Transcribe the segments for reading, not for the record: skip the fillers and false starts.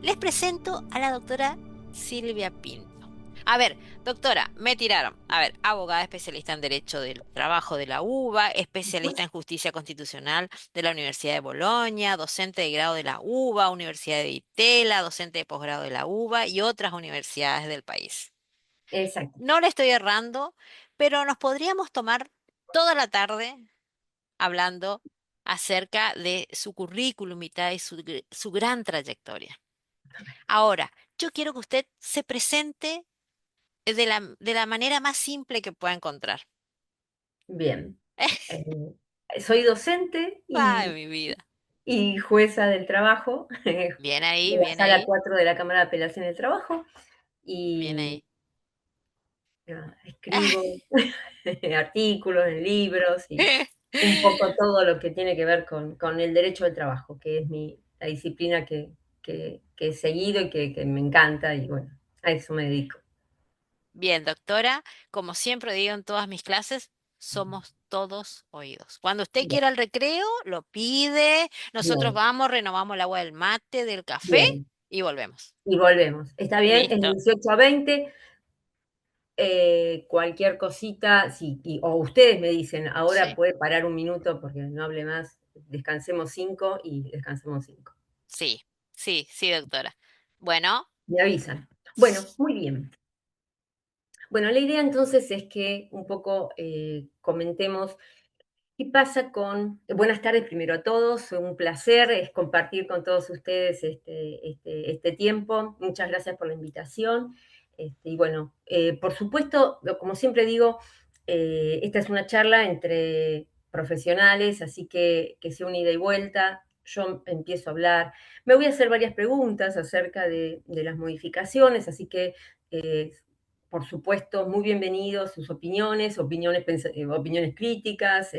Les presento a la doctora Silvia Pinto. A ver, doctora, me tiraron. A ver, abogada especialista en Derecho del Trabajo de la UBA, especialista en Justicia Constitucional de la Universidad de Bolonia, docente de grado de la UBA, Universidad de Itela, docente de posgrado de la UBA y otras universidades del país. Exacto. No le estoy errando, pero nos podríamos tomar toda la tarde hablando acerca de su currículum vitae y su gran trayectoria. Ahora, yo quiero que usted se presente de la manera más simple que pueda encontrar. Bien. Soy docente Ay, mi vida. y jueza del trabajo de Bien ahí, la bien Sala ahí, 4 de la Cámara de Apelación del Trabajo bien y ahí. escribo artículos en libros y un poco todo lo que tiene que ver con el derecho del trabajo, que es la disciplina que he seguido y que me encanta y bueno, a eso me dedico. Bien, doctora, como siempre digo en todas mis clases, somos todos oídos. Cuando usted Bien, quiera el recreo, lo pide, nosotros bien, vamos, renovamos el agua del mate, del café bien. y volvemos. Y volvemos. ¿Está bien? Es Listo. 18 a 20. Cualquier cosita, o ustedes me dicen, ahora Sí, puede parar un minuto porque no hable más, descansemos 5 y descansemos 5. sí, sí, sí, doctora. Bueno, Me avisan. Bueno, muy bien. Bueno, la idea entonces es que un poco comentemos qué pasa con... Buenas tardes primero a todos, un placer es compartir con todos ustedes este tiempo. Muchas gracias por la invitación. Y bueno, por supuesto, como siempre digo, esta es una charla entre profesionales, así que sea una ida y vuelta. Yo empiezo a hablar. Me voy a hacer varias preguntas acerca de las modificaciones, así que eh, por supuesto, muy bienvenidos sus opiniones, opiniones críticas.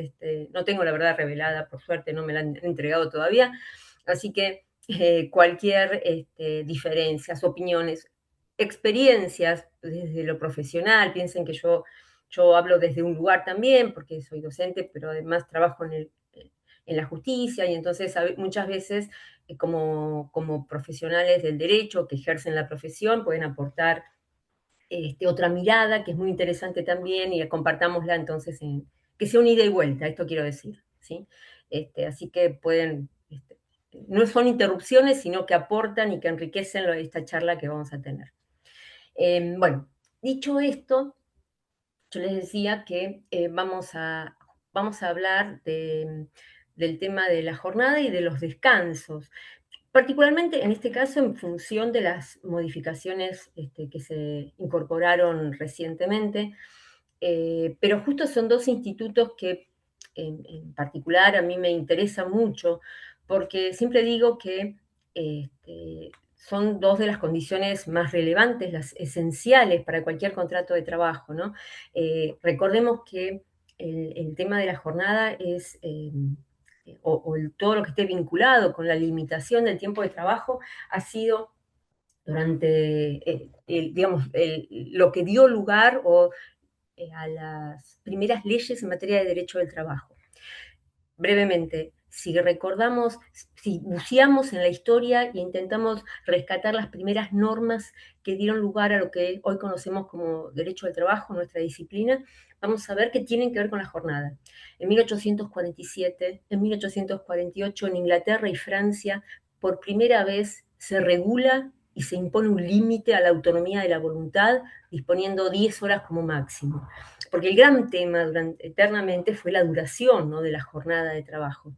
No tengo la verdad revelada, por suerte no me la han entregado todavía. Así que cualquier diferencias, opiniones, experiencias desde lo profesional, piensen que yo hablo desde un lugar también, porque soy docente, pero además trabajo en la justicia y entonces muchas veces como profesionales del derecho que ejercen la profesión pueden aportar otra mirada que es muy interesante también y compartámosla entonces que sea una ida y vuelta, esto quiero decir, ¿sí? Así que pueden, no son interrupciones, sino que aportan y que enriquecen esta charla que vamos a tener. Bueno, dicho esto, yo les decía que vamos a hablar del tema de la jornada y de los descansos. Particularmente en este caso en función de las modificaciones que se incorporaron recientemente, pero justo son dos institutos que en particular a mí me interesan mucho, porque siempre digo que este, son dos de las condiciones más relevantes, las esenciales para cualquier contrato de trabajo, ¿no? Recordemos que el tema de la jornada es, todo lo que esté vinculado con la limitación del tiempo de trabajo, ha sido durante, digamos, lo que dio lugar a las primeras leyes en materia de derecho del trabajo. Brevemente, si recordamos, si buceamos en la historia e intentamos rescatar las primeras normas que dieron lugar a lo que hoy conocemos como derecho del trabajo, nuestra disciplina, vamos a ver que tienen que ver con la jornada. En 1847, en 1848, en Inglaterra y Francia, por primera vez se regula y se impone un límite a la autonomía de la voluntad, disponiendo 10 horas como máximo. Porque el gran tema eternamente fue la duración, ¿no?, de la jornada de trabajo.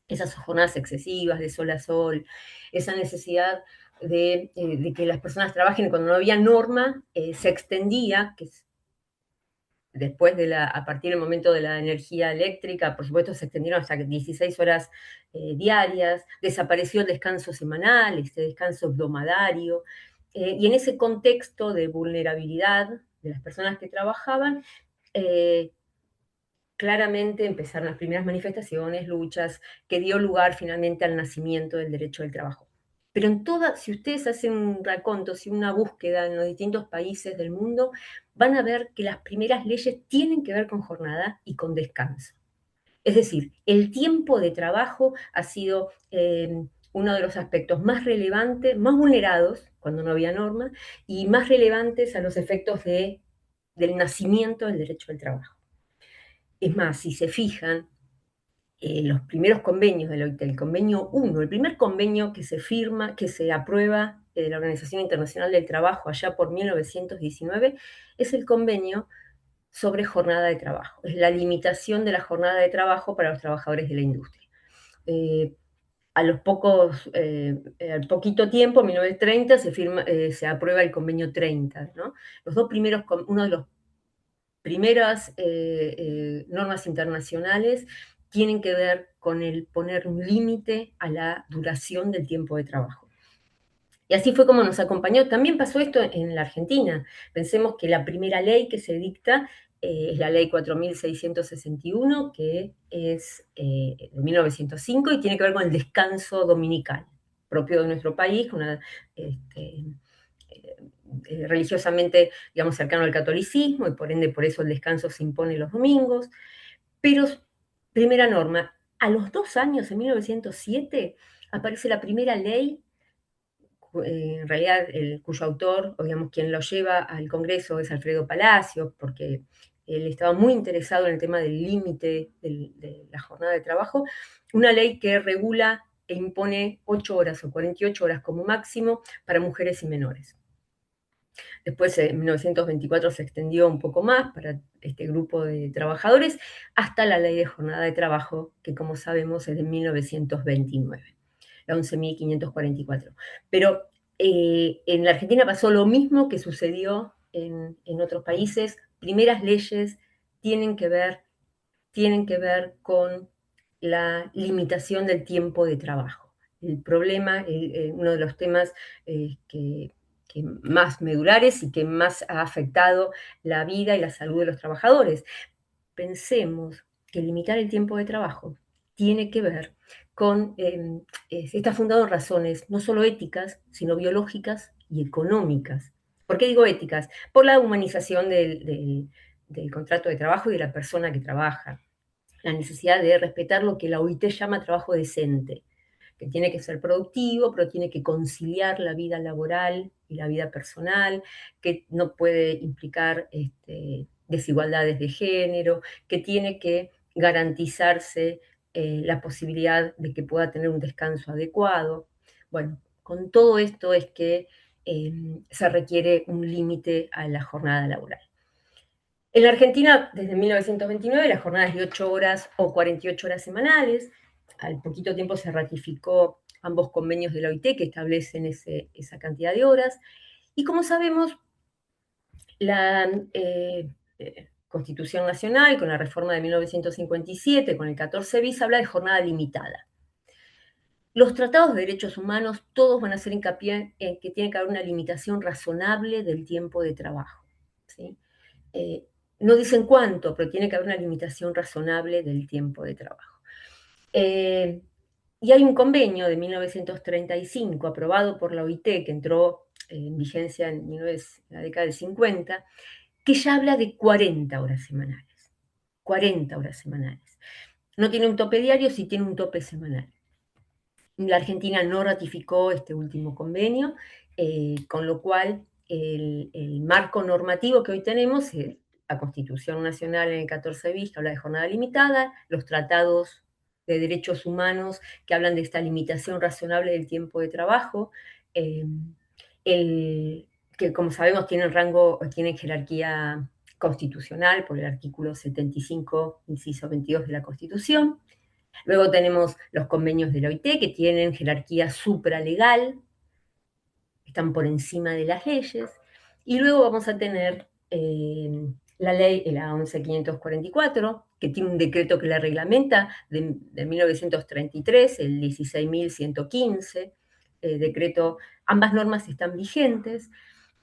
Esas jornadas excesivas de sol a sol, esa necesidad de que las personas trabajen cuando no había norma, se extendía, que después a partir del momento de la energía eléctrica, por supuesto, se extendieron hasta 16 horas diarias, desapareció el descanso semanal, este descanso hebdomadario, y en ese contexto de vulnerabilidad de las personas que trabajaban, eh, claramente empezaron las primeras manifestaciones, luchas, que dio lugar finalmente al nacimiento del derecho del trabajo. Pero si ustedes hacen un raconto, si una búsqueda en los distintos países del mundo, van a ver que las primeras leyes tienen que ver con jornada y con descanso. Es decir, el tiempo de trabajo ha sido uno de los aspectos más relevantes, más vulnerados, cuando no había norma, y más relevantes a los efectos del nacimiento del derecho del trabajo. Es más, si se fijan, los primeros convenios de la OIT, el convenio 1, el primer convenio que se firma, que se aprueba de la Organización Internacional del Trabajo allá por 1919, es el convenio sobre jornada de trabajo, es la limitación de la jornada de trabajo para los trabajadores de la industria. Eh, al poquito tiempo, en 1930, se aprueba el convenio 30, ¿no? Los dos primeros, uno de los primeras normas internacionales tienen que ver con el poner un límite a la duración del tiempo de trabajo. Y así fue como nos acompañó. También pasó esto en la Argentina. Pensemos que la primera ley que se dicta es la ley 4661, que es de 1905 y tiene que ver con el descanso dominical, propio de nuestro país, este, religiosamente, digamos, cercano al catolicismo, y por ende por eso el descanso se impone los domingos. Pero, primera norma, a los 2 años, en 1907, aparece la primera ley, en realidad cuyo autor, o digamos, quien lo lleva al Congreso es Alfredo Palacios, porque él estaba muy interesado en el tema del límite de la jornada de trabajo, una ley que regula e impone 8 horas o 48 horas como máximo para mujeres y menores. Después, en 1924, se extendió un poco más para este grupo de trabajadores, hasta la ley de jornada de trabajo, que como sabemos es de 1929, la 11.544. Pero en la Argentina pasó lo mismo que sucedió en otros países. Primeras leyes tienen que ver con la limitación del tiempo de trabajo. El problema, uno de los temas que más medulares y que más ha afectado la vida y la salud de los trabajadores. Pensemos que limitar el tiempo de trabajo tiene que ver con, está fundado en razones no solo éticas, sino biológicas y económicas. ¿Por qué digo éticas? Por la humanización del contrato de trabajo y de la persona que trabaja, la necesidad de respetar lo que la OIT llama trabajo decente, que tiene que ser productivo, pero tiene que conciliar la vida laboral y la vida personal, que no puede implicar desigualdades de género, que tiene que garantizarse la posibilidad de que pueda tener un descanso adecuado. Bueno, con todo esto es que se requiere un límite a la jornada laboral. En la Argentina, desde 1929, la jornada es de 8 horas o 48 horas semanales. Al poquito tiempo se ratificó ambos convenios de la OIT que establecen esa cantidad de horas. Y como sabemos, la Constitución Nacional, con la reforma de 1957, con el 14 bis, habla de jornada limitada. Los tratados de derechos humanos, todos van a hacer hincapié en que tiene que haber una limitación razonable del tiempo de trabajo. ¿Sí? Eh, no dicen cuánto, pero tiene que haber una limitación razonable del tiempo de trabajo. Eh, y hay un convenio de 1935 aprobado por la OIT que entró en vigencia en la década del 50, que ya habla de 40 horas semanales. 40 horas semanales. No tiene un tope diario, sí tiene un tope semanal. La Argentina no ratificó este último convenio, con lo cual el marco normativo que hoy tenemos es la Constitución Nacional en el 14 bis, que habla de jornada limitada, los tratados de derechos humanos que hablan de esta limitación razonable del tiempo de trabajo, eh, que como sabemos tienen jerarquía constitucional por el artículo 75, inciso 22 de la Constitución. Luego tenemos los convenios de la OIT que tienen jerarquía supralegal, están por encima de las leyes. Y luego vamos a tener la ley, la 11.544, que tiene un decreto que la reglamenta de 1933, el 16.115, decreto, ambas normas están vigentes,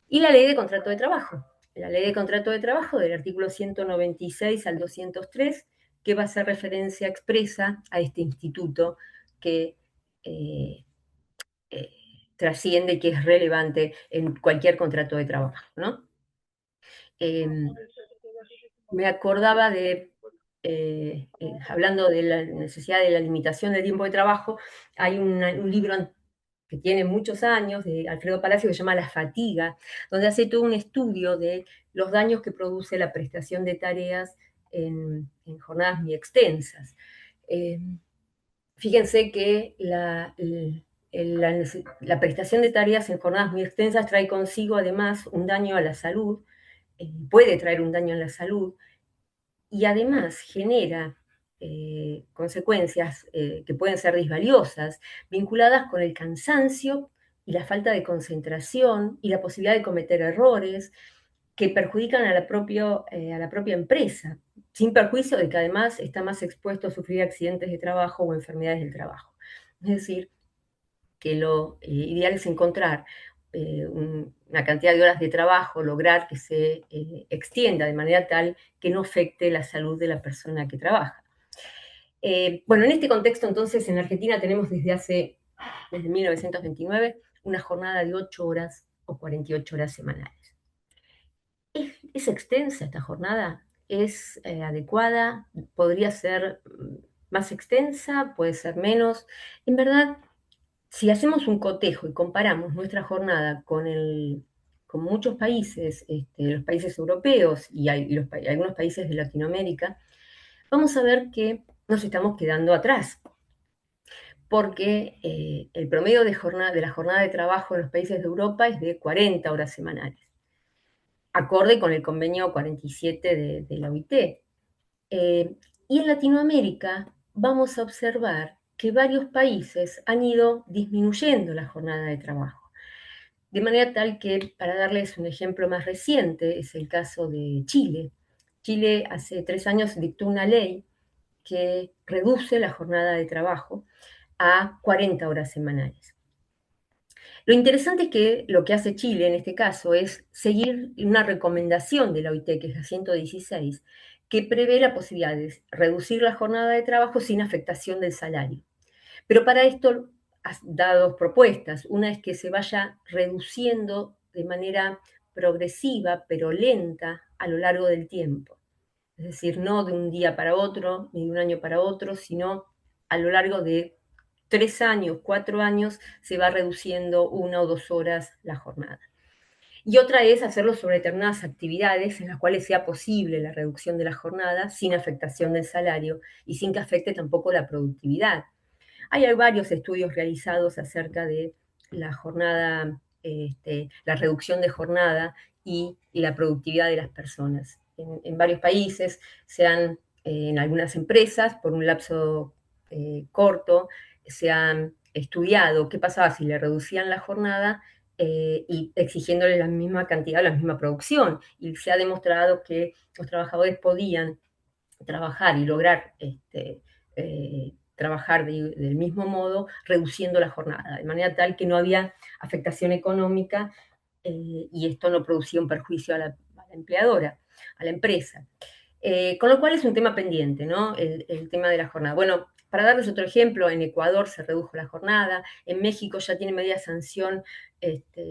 y la ley de contrato de trabajo. La ley de contrato de trabajo del artículo 196 al 203, que va a hacer referencia expresa a este instituto que eh, eh, trasciende y que es relevante en cualquier contrato de trabajo, ¿no? Me acordaba hablando de la necesidad de la limitación del tiempo de trabajo, hay un libro que tiene muchos años, de Alfredo Palacio, que se llama La fatiga, donde hace todo un estudio de los daños que produce la prestación de tareas en jornadas muy extensas. Eh, Fíjense que la prestación de tareas en jornadas muy extensas trae consigo además un daño a la salud, puede traer un daño a la salud, y además genera consecuencias que pueden ser disvaliosas, vinculadas con el cansancio y la falta de concentración y la posibilidad de cometer errores que perjudican a la propia empresa, sin perjuicio de que además está más expuesto a sufrir accidentes de trabajo o enfermedades del trabajo. Es decir, que lo ideal es encontrar una cantidad de horas de trabajo, lograr que se extienda de manera tal que no afecte la salud de la persona que trabaja. Bueno, en este contexto entonces en Argentina tenemos desde 1929, una jornada de 8 horas o 48 horas semanales. ¿Es extensa esta jornada? ¿Es adecuada? ¿Podría ser más extensa? ¿Puede ser menos? En verdad, si hacemos un cotejo y comparamos nuestra jornada con muchos países, los países europeos y algunos países de Latinoamérica, vamos a ver que nos estamos quedando atrás, porque el promedio de la jornada de trabajo en los países de Europa es de 40 horas semanales, acorde con el convenio 47 de la OIT. Y en Latinoamérica vamos a observar que varios países han ido disminuyendo la jornada de trabajo. De manera tal que, para darles un ejemplo más reciente, es el caso de Chile. Chile hace 3 años dictó una ley que reduce la jornada de trabajo a 40 horas semanales. Lo interesante es que lo que hace Chile en este caso es seguir una recomendación de la OIT, que es la 116, que prevé la posibilidad de reducir la jornada de trabajo sin afectación del salario. Pero para esto da dos propuestas. Una es que se vaya reduciendo de manera progresiva, pero lenta, a lo largo del tiempo. Es decir, no de un día para otro, ni de un año para otro, sino a lo largo de 3 años, 4 años, se va reduciendo 1 o 2 horas la jornada. Y otra es hacerlo sobre determinadas actividades en las cuales sea posible la reducción de la jornada sin afectación del salario y sin que afecte tampoco la productividad. Hay varios estudios realizados acerca de la jornada, la reducción de jornada y la productividad de las personas. En varios países en algunas empresas, por un lapso corto, se han estudiado qué pasaba si le reducían la jornada y exigiéndole la misma cantidad, la misma producción. Y se ha demostrado que los trabajadores podían trabajar y lograr trabajar del mismo modo, reduciendo la jornada, de manera tal que no había afectación económica y esto no producía un perjuicio a la empleadora, a la empresa. Con lo cual es un tema pendiente, ¿no? El tema de la jornada. Bueno, para darles otro ejemplo, en Ecuador se redujo la jornada, en México ya tiene media sanción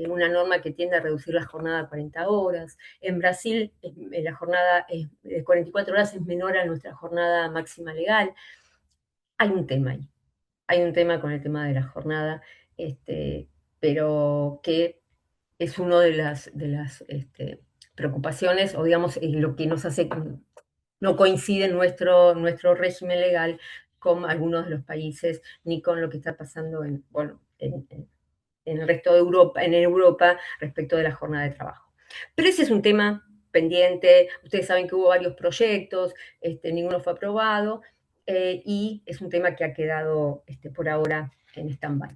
una norma que tiende a reducir la jornada a 40 horas, en Brasil la jornada de 44 horas es menor a nuestra jornada máxima legal. Hay un tema ahí, hay un tema con el tema de la jornada, pero que es una de las preocupaciones, o digamos, lo que nos hace no coincide nuestro régimen legal con algunos de los países, ni con lo que está pasando bueno, en el resto de Europa, en Europa respecto de la jornada de trabajo. Pero ese es un tema pendiente, ustedes saben que hubo varios proyectos, ninguno fue aprobado, y es un tema que ha quedado por ahora en stand-by.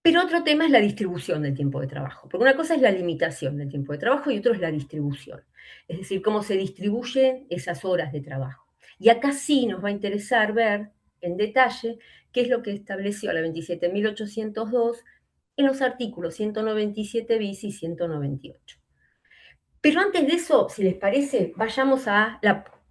Pero otro tema es la distribución del tiempo de trabajo, porque una cosa es la limitación del tiempo de trabajo y otro es la distribución, es decir, cómo se distribuyen esas horas de trabajo. Y acá sí nos va a interesar ver en detalle qué es lo que estableció la 27.802 en los artículos 197 bis y 198. Pero antes de eso, si les parece, vayamos a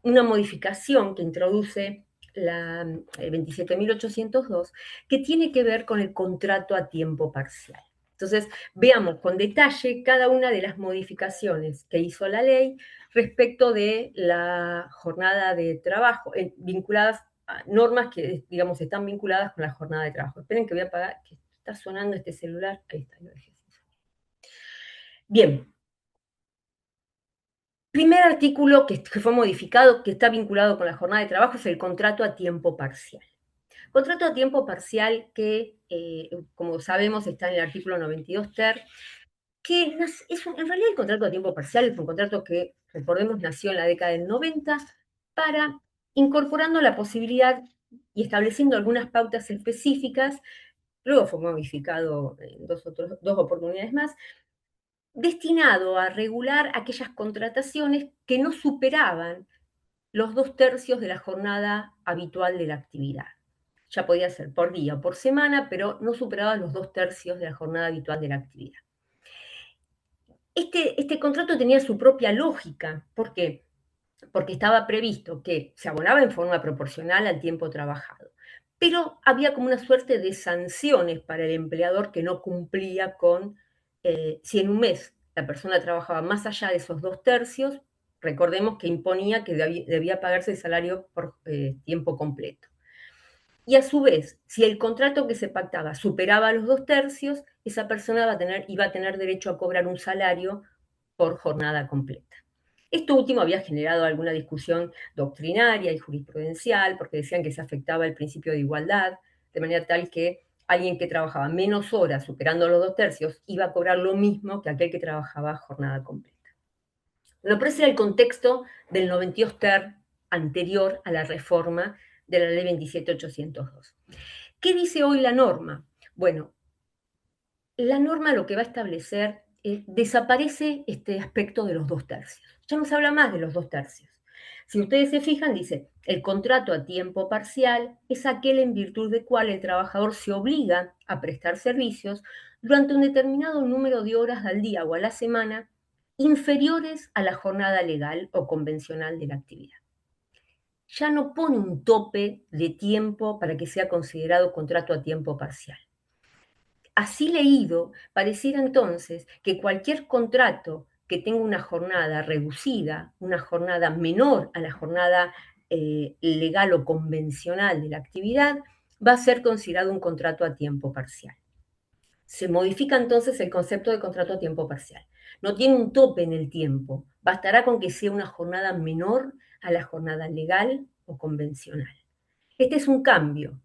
una modificación que introduce la 27.802, que tiene que ver con el contrato a tiempo parcial. Entonces, veamos con detalle cada una de las modificaciones que hizo la ley respecto de la jornada de trabajo, vinculadas a normas que, digamos, están vinculadas con la jornada de trabajo. Esperen que voy a apagar, que está sonando este celular. Ahí está, lo dejé. Bien, primer artículo que fue modificado, que está vinculado con la jornada de trabajo, es el contrato a tiempo parcial. Contrato a tiempo parcial que, como sabemos, está en el artículo 92 ter, que en realidad el contrato a tiempo parcial es un contrato que, recordemos, nació en la década del 90 para incorporando la posibilidad y estableciendo algunas pautas específicas, luego fue modificado en dos oportunidades más, destinado a regular aquellas contrataciones que no superaban los 2/3 de la jornada habitual de la actividad. Ya podía ser por día o por semana, pero no superaba los 2/3 de la jornada habitual de la actividad. Este contrato tenía su propia lógica. ¿Por qué? Porque estaba previsto que se abonaba en forma proporcional al tiempo trabajado, pero había como una suerte de sanciones para el empleador que no cumplía con, si en un mes la persona trabajaba más allá de esos 2/3, recordemos que imponía que debía pagarse el salario por tiempo completo. Y a su vez, si el contrato que se pactaba superaba los 2/3, esa persona iba a tener derecho a cobrar un salario por jornada completa. Esto último había generado alguna discusión doctrinaria y jurisprudencial, porque decían que se afectaba el principio de igualdad, de manera tal que alguien que trabajaba menos horas, superando los 2/3, iba a cobrar lo mismo que aquel que trabajaba jornada completa. Bueno, pero ese era el contexto del 92 ter anterior a la reforma de la ley 27.802. ¿Qué dice hoy la norma? Bueno, la norma lo que va a establecer es, desaparece este aspecto de los 2/3. Ya no se habla más de los 2/3. Si ustedes se fijan, dice, el contrato a tiempo parcial es aquel en virtud del cual el trabajador se obliga a prestar servicios durante un determinado número de horas al día o a la semana inferiores a la jornada legal o convencional de la actividad. Ya no pone un tope de tiempo para que sea considerado contrato a tiempo parcial. Así leído, pareciera entonces que cualquier contrato que tenga una jornada reducida, una jornada menor a la jornada legal o convencional de la actividad, va a ser considerado un contrato a tiempo parcial. Se modifica entonces el concepto de contrato a tiempo parcial. No tiene un tope en el tiempo, bastará con que sea una jornada menor a la jornada legal o convencional. Este es un cambio.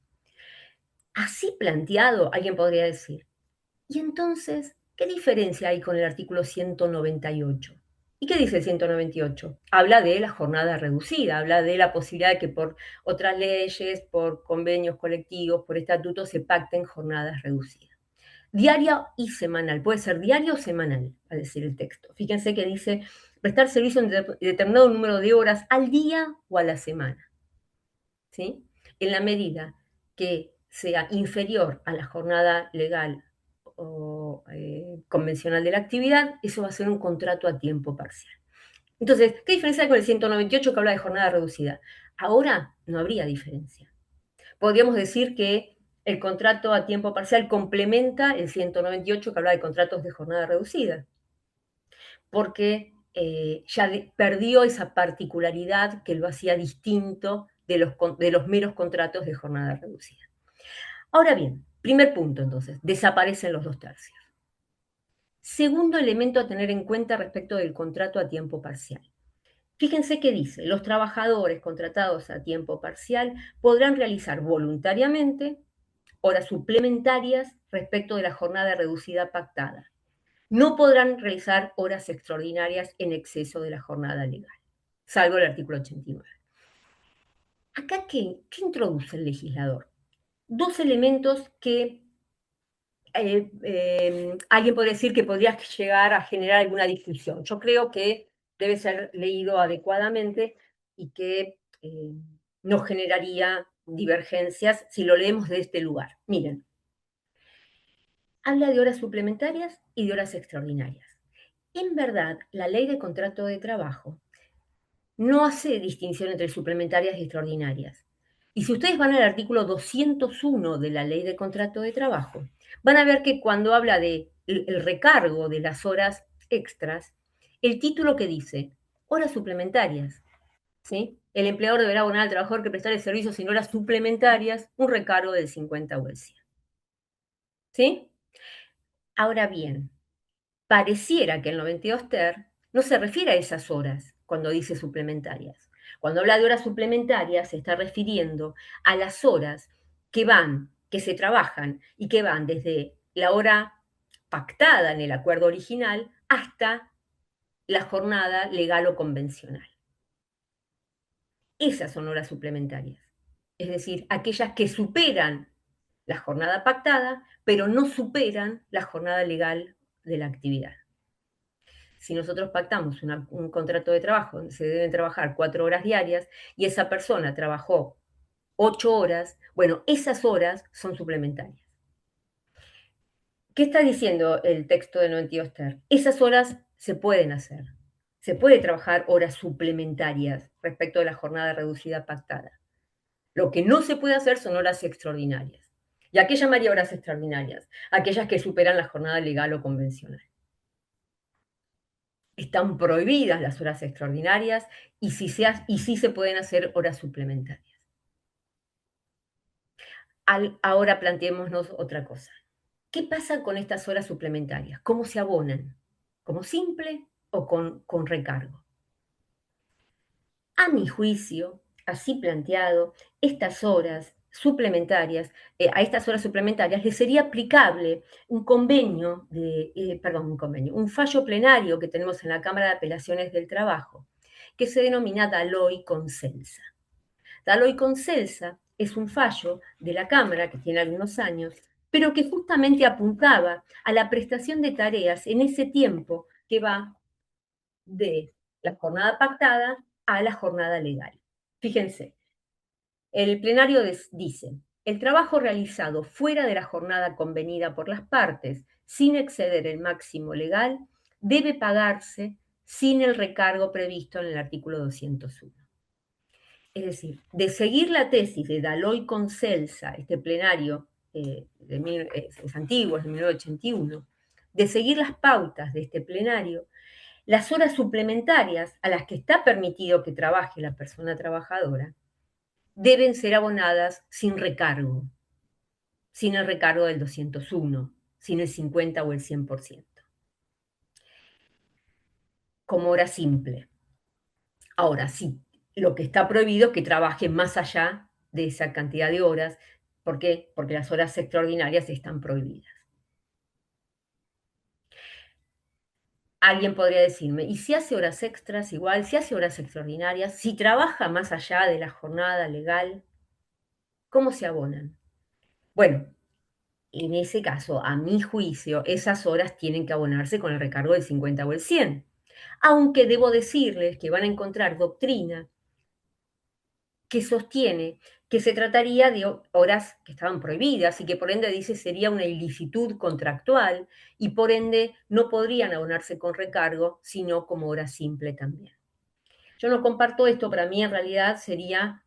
Así planteado, alguien podría decir, y entonces, ¿qué diferencia hay con el artículo 198? ¿Y qué dice el 198? Habla de la jornada reducida, habla de la posibilidad de que por otras leyes, por convenios colectivos, por estatutos, se pacten jornadas reducidas. Diaria y semanal, puede ser diario o semanal, a decir el texto. Fíjense que dice prestar servicio en determinado número de horas al día o a la semana. ¿Sí? en la medida que sea inferior a la jornada legal o convencional de la actividad, eso va a ser un contrato a tiempo parcial. Entonces, ¿qué diferencia hay con el 198 que habla de jornada reducida? Ahora no habría diferencia. Podríamos decir que el contrato a tiempo parcial complementa el 198 que habla de contratos de jornada reducida, porque ya perdió esa particularidad que lo hacía distinto de los meros contratos de jornada reducida. Ahora bien, primer punto entonces, desaparecen los 2/3. Segundo elemento a tener en cuenta respecto del contrato a tiempo parcial. Fíjense que dice, los trabajadores contratados a tiempo parcial podrán realizar voluntariamente horas suplementarias respecto de la jornada reducida pactada. No podrán realizar horas extraordinarias en exceso de la jornada legal, salvo el artículo 89. Acá, ¿qué introduce el legislador? Dos elementos que alguien podría decir que podría llegar a generar alguna discusión. Yo creo que debe ser leído adecuadamente y que no generaría divergencias si lo leemos de este lugar. Miren, habla de horas suplementarias y de horas extraordinarias. En verdad, la ley de contrato de trabajo no hace distinción entre suplementarias y extraordinarias. Y si ustedes van al artículo 201 de la ley de contrato de trabajo, van a ver que cuando habla de el recargo de las horas extras, el título que dice horas suplementarias, ¿sí? El empleador deberá abonar al trabajador que prestare servicios sin horas suplementarias un recargo del 50 o el 100. ¿Sí? Ahora bien, pareciera que el 92 ter no se refiere a esas horas cuando dice suplementarias. Cuando habla de horas suplementarias se está refiriendo a las horas que van, que se trabajan y que van desde la hora pactada en el acuerdo original hasta la jornada legal o convencional. Esas son horas suplementarias. Es decir, aquellas que superan la jornada pactada, pero no superan la jornada legal de la actividad. Si nosotros pactamos un contrato de trabajo donde se deben trabajar 4 horas diarias y esa persona trabajó 8 horas, bueno, esas horas son suplementarias. ¿Qué está diciendo el texto de 92 ter? Esas horas se pueden hacer. Se puede trabajar horas suplementarias respecto de la jornada reducida pactada. Lo que no se puede hacer son horas extraordinarias. ¿Y a qué llamaría horas extraordinarias? Aquellas que superan la jornada legal o convencional. Están prohibidas las horas extraordinarias y sí se pueden hacer horas suplementarias. Ahora planteémonos otra cosa. ¿Qué pasa con estas horas suplementarias? ¿Cómo se abonan? ¿Como simple o con recargo? A mi juicio, así planteado, estas horas suplementarias, a estas horas suplementarias les sería aplicable un un fallo plenario que tenemos en la Cámara de Apelaciones del Trabajo, que se denomina Daloy Concelsa. Daloy Concelsa es un fallo de la Cámara que tiene algunos años, pero que justamente apuntaba a la prestación de tareas en ese tiempo que va de la jornada pactada a la jornada legal. Fíjense, el plenario dice, el trabajo realizado fuera de la jornada convenida por las partes, sin exceder el máximo legal, debe pagarse sin el recargo previsto en el artículo 201. Es decir, de seguir la tesis de Daloy Concelsa, este plenario es antiguo, es de 1981, de seguir las pautas de este plenario, las horas suplementarias a las que está permitido que trabaje la persona trabajadora deben ser abonadas sin recargo, sin el recargo del 201, sin el 50 o el 100%, como hora simple. Ahora, sí, lo que está prohibido es que trabaje más allá de esa cantidad de horas. ¿Por qué? Porque las horas extraordinarias están prohibidas. Alguien podría decirme, ¿y si hace horas extras igual? ¿Si hace horas extraordinarias? ¿Si trabaja más allá de la jornada legal? ¿Cómo se abonan? Bueno, en ese caso, a mi juicio, esas horas tienen que abonarse con el recargo del 50 o el 100. Aunque debo decirles que van a encontrar doctrina que sostiene que se trataría de horas que estaban prohibidas y que por ende dice sería una ilicitud contractual y por ende no podrían abonarse con recargo, sino como hora simple también. Yo no comparto esto, para mí en realidad sería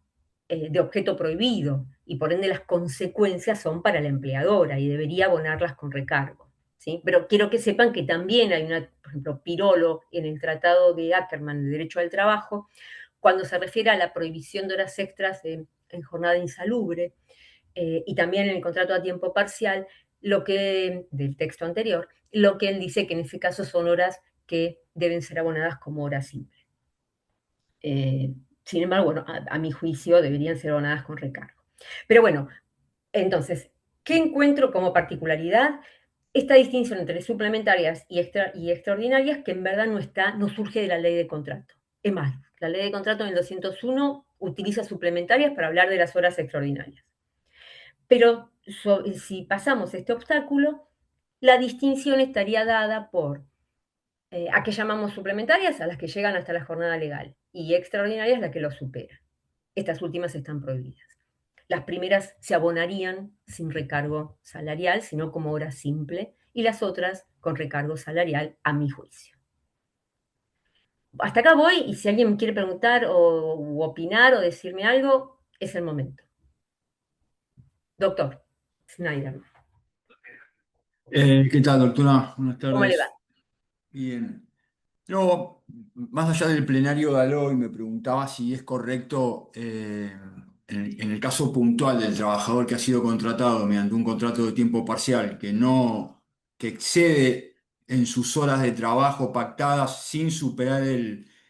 de objeto prohibido y por ende las consecuencias son para la empleadora y debería abonarlas con recargo. ¿Sí? Pero quiero que sepan que también hay una, por ejemplo, Pirolo en el Tratado de Ackerman de Derecho al Trabajo, cuando se refiere a la prohibición de horas extras en jornada insalubre y también en el contrato a tiempo parcial, lo que, del texto anterior, lo que él dice que en ese caso son horas que deben ser abonadas como horas simples. Sin embargo, bueno, a mi juicio deberían ser abonadas con recargo. Pero bueno, entonces, ¿qué encuentro como particularidad? Esta distinción entre suplementarias y extraordinarias que en verdad no está, no surge de la ley de contrato. Es más, la ley de contrato en el 201 utiliza suplementarias para hablar de las horas extraordinarias. Pero si pasamos este obstáculo, la distinción estaría dada por ¿a qué llamamos suplementarias? A las que llegan hasta la jornada legal y extraordinarias las que lo superan. Estas últimas están prohibidas. Las primeras se abonarían sin recargo salarial, sino como hora simple, y las otras con recargo salarial, a mi juicio. Hasta acá voy y si alguien me quiere preguntar o opinar o decirme algo, es el momento. Doctor Snyder, ¿Qué tal, doctora? Buenas ¿cómo le va? tardes. Bien. No, más allá del plenario de hoy, me preguntaba si es correcto, en el caso puntual del trabajador que ha sido contratado mediante un contrato de tiempo parcial, que excede en sus horas de trabajo pactadas sin superar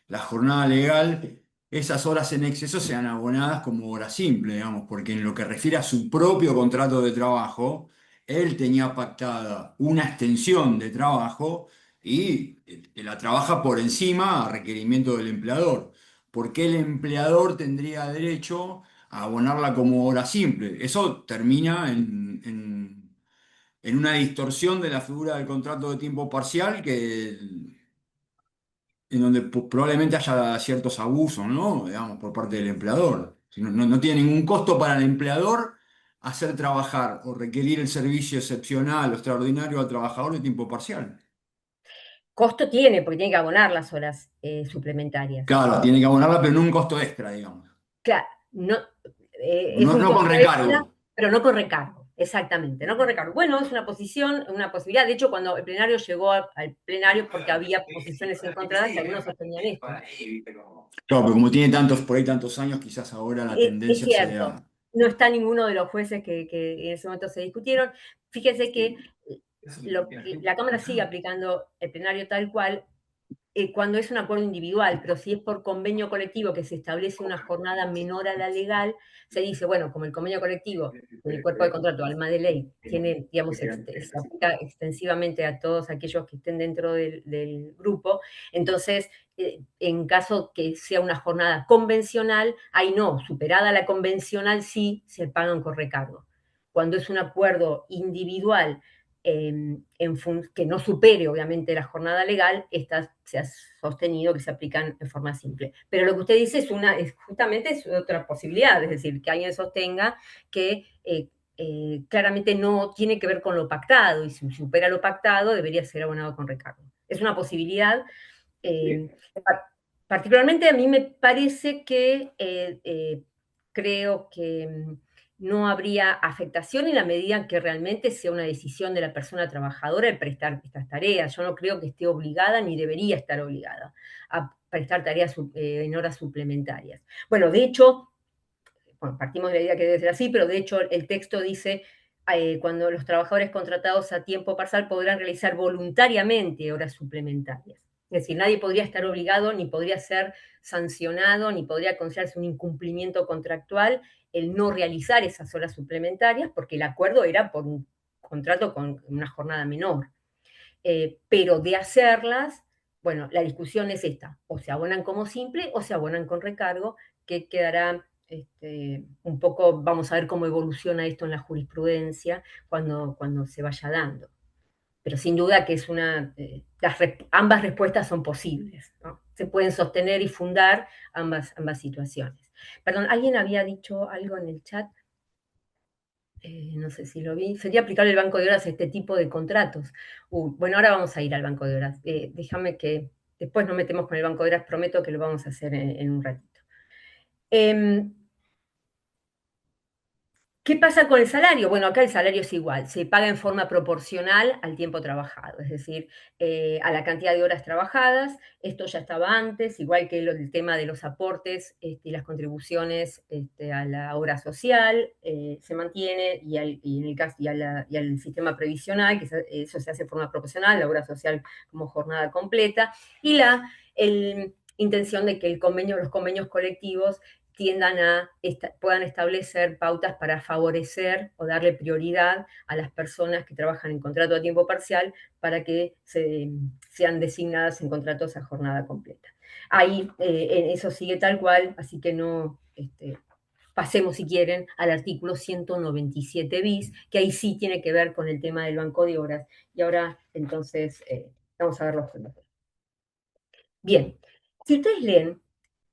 la jornada legal, esas horas en exceso sean abonadas como hora simple, digamos, porque en lo que refiere a su propio contrato de trabajo, él tenía pactada una extensión de trabajo y que la trabaja por encima a requerimiento del empleador. ¿Por qué el empleador tendría derecho a abonarla como hora simple? Eso termina en una distorsión de la figura del contrato de tiempo parcial en donde probablemente haya ciertos abusos, ¿no? Digamos, por parte del empleador. Si no tiene ningún costo para el empleador hacer trabajar o requerir el servicio excepcional o extraordinario al trabajador de tiempo parcial. Costo tiene, porque tiene que abonar las horas suplementarias. Claro, tiene que abonarla, pero no un costo extra, digamos. Claro, no, es No, un no con costo extra, recargo. pero no con recargo, exactamente, no con recargo. Bueno, es una posición, una posibilidad. De hecho, cuando el plenario llegó al plenario, porque había posiciones encontradas y algunos sostenían esto. Claro, pero como tiene tantos, por ahí tantos años, quizás ahora la Es tendencia cierto, sea. no está ninguno de los jueces que en ese momento se discutieron. Fíjese que la Cámara sigue aplicando el plenario tal cual, cuando es un acuerdo individual, pero si es por convenio colectivo que se establece una jornada menor a la legal, se dice, bueno, como el convenio colectivo, el cuerpo de contrato, alma de ley, tiene, digamos, se aplica extensivamente a todos aquellos que estén dentro del grupo, entonces, en caso que sea una jornada convencional, ahí no, superada la convencional sí se pagan con recargo. Cuando es un acuerdo individual que no supere obviamente la jornada legal, estas se ha sostenido que se aplican de forma simple. Pero lo que usted dice justamente es otra posibilidad, es decir, que alguien sostenga que claramente no tiene que ver con lo pactado y si supera lo pactado debería ser abonado con recargo. Es una posibilidad. Eh, Particularmente a mí me parece que creo que no habría afectación en la medida en que realmente sea una decisión de la persona trabajadora el prestar estas tareas. Yo no creo que esté obligada ni debería estar obligada a prestar tareas en horas suplementarias. Bueno, de hecho, bueno, partimos de la idea que debe ser así, pero de hecho el texto dice, cuando los trabajadores contratados a tiempo parcial podrán realizar voluntariamente horas suplementarias. Es decir, nadie podría estar obligado, ni podría ser sancionado, ni podría considerarse un incumplimiento contractual el no realizar esas horas suplementarias, porque el acuerdo era por un contrato con una jornada menor. Pero de hacerlas, bueno, la discusión es esta, o se abonan como simple o se abonan con recargo, que quedará un poco, vamos a ver cómo evoluciona esto en la jurisprudencia cuando se vaya dando. Pero sin duda que es ambas respuestas son posibles, ¿no? Se pueden sostener y fundar ambas situaciones. Perdón, ¿alguien había dicho algo en el chat? No sé si lo vi. Sería aplicar el banco de horas a este tipo de contratos. Bueno, ahora vamos a ir al banco de horas. Déjame que después nos metemos con el banco de horas. Prometo que lo vamos a hacer en un ratito. Em, ¿Qué pasa con el salario? Bueno, acá el salario es igual, se paga en forma proporcional al tiempo trabajado, es decir, a la cantidad de horas trabajadas. Esto ya estaba antes, igual que el tema de los aportes y las contribuciones a la obra social, se mantiene, y en el caso, y al sistema previsional, que eso se hace de forma proporcional, la obra social como jornada completa, y la intención de que los convenios colectivos tiendan puedan establecer pautas para favorecer o darle prioridad a las personas que trabajan en contrato a tiempo parcial para que sean designadas en contratos a jornada completa. Ahí eso sigue tal cual, así que no pasemos, si quieren, al artículo 197 bis, que ahí sí tiene que ver con el tema del banco de horas. Y ahora, entonces, vamos a ver los puntos. Bien, si ustedes leen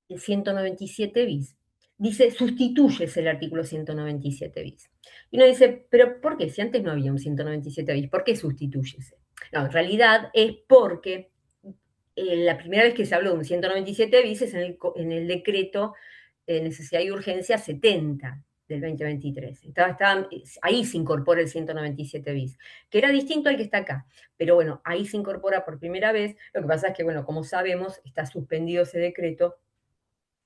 el 197 bis, dice, sustituyes el artículo 197 bis. Y uno dice, pero ¿por qué? Si antes no había un 197 bis, ¿por qué sustitúyese? No, en realidad es porque la primera vez que se habló de un 197 bis es en el decreto de necesidad y urgencia 70 del 2023. Ahí se incorpora el 197 bis, que era distinto al que está acá. Pero bueno, ahí se incorpora por primera vez. Lo que pasa es que, bueno, como sabemos, está suspendido ese decreto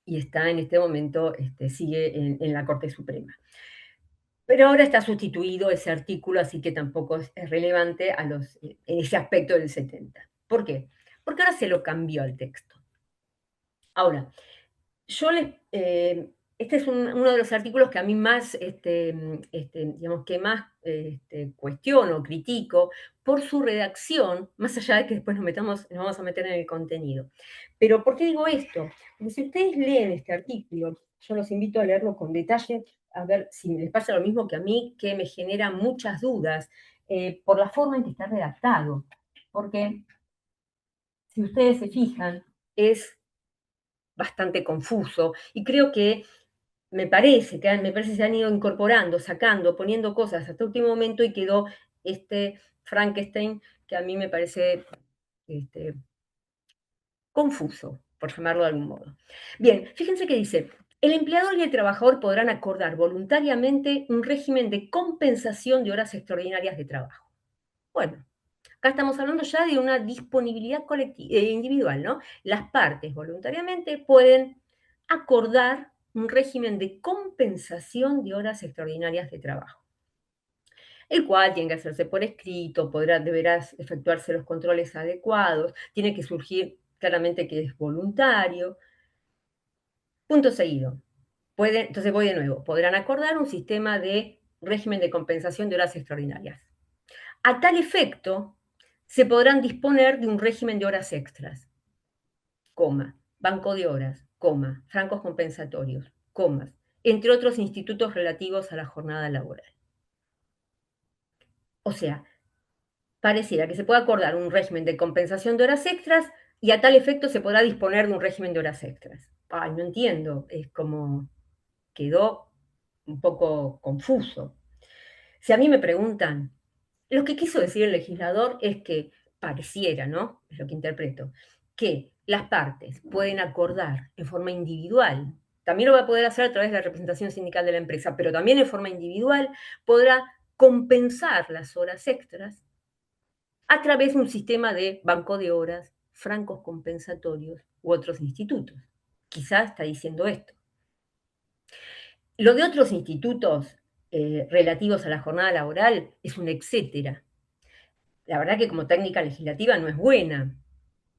y está en este momento, sigue en la Corte Suprema. Pero ahora está sustituido ese artículo, así que tampoco es relevante en ese aspecto del 70. ¿Por qué? Porque ahora se lo cambió al texto. Ahora, este es uno de los artículos que a mí más, digamos, que más cuestiono, critico, por su redacción, más allá de que después nos vamos a meter en el contenido. Pero, ¿por qué digo esto? Porque si ustedes leen este artículo, yo los invito a leerlo con detalle, a ver si les pasa lo mismo que a mí, que me genera muchas dudas por la forma en que está redactado. Porque, si ustedes se fijan, es bastante confuso y creo que me parece que se han ido incorporando, sacando, poniendo cosas hasta último momento y quedó este Frankenstein que a mí me parece este, confuso, por llamarlo de algún modo. Bien, fíjense que dice, el empleador y el trabajador podrán acordar voluntariamente un régimen de compensación de horas extraordinarias de trabajo. Bueno, acá estamos hablando ya de una disponibilidad individual, ¿no? Las partes voluntariamente pueden acordar un régimen de compensación de horas extraordinarias de trabajo, el cual tiene que hacerse por escrito, deberá efectuarse los controles adecuados, tiene que surgir claramente que es voluntario. Punto seguido. Entonces voy de nuevo. Podrán acordar un sistema de régimen de compensación de horas extraordinarias. A tal efecto, se podrán disponer de un régimen de horas extras, coma, banco de horas, coma, francos compensatorios, comas, entre otros institutos relativos a la jornada laboral. O sea, pareciera que se puede acordar un régimen de compensación de horas extras y a tal efecto se podrá disponer de un régimen de horas extras. Ay, no entiendo, es como quedó un poco confuso. Si a mí me preguntan, lo que quiso decir el legislador es que pareciera, ¿no? Es lo que interpreto, que las partes pueden acordar en forma individual, también lo va a poder hacer a través de la representación sindical de la empresa, pero también en forma individual podrá compensar las horas extras a través de un sistema de banco de horas, francos compensatorios u otros institutos. Quizás está diciendo esto. Lo de otros institutos relativos a la jornada laboral es un etcétera. La verdad que como técnica legislativa no es buena,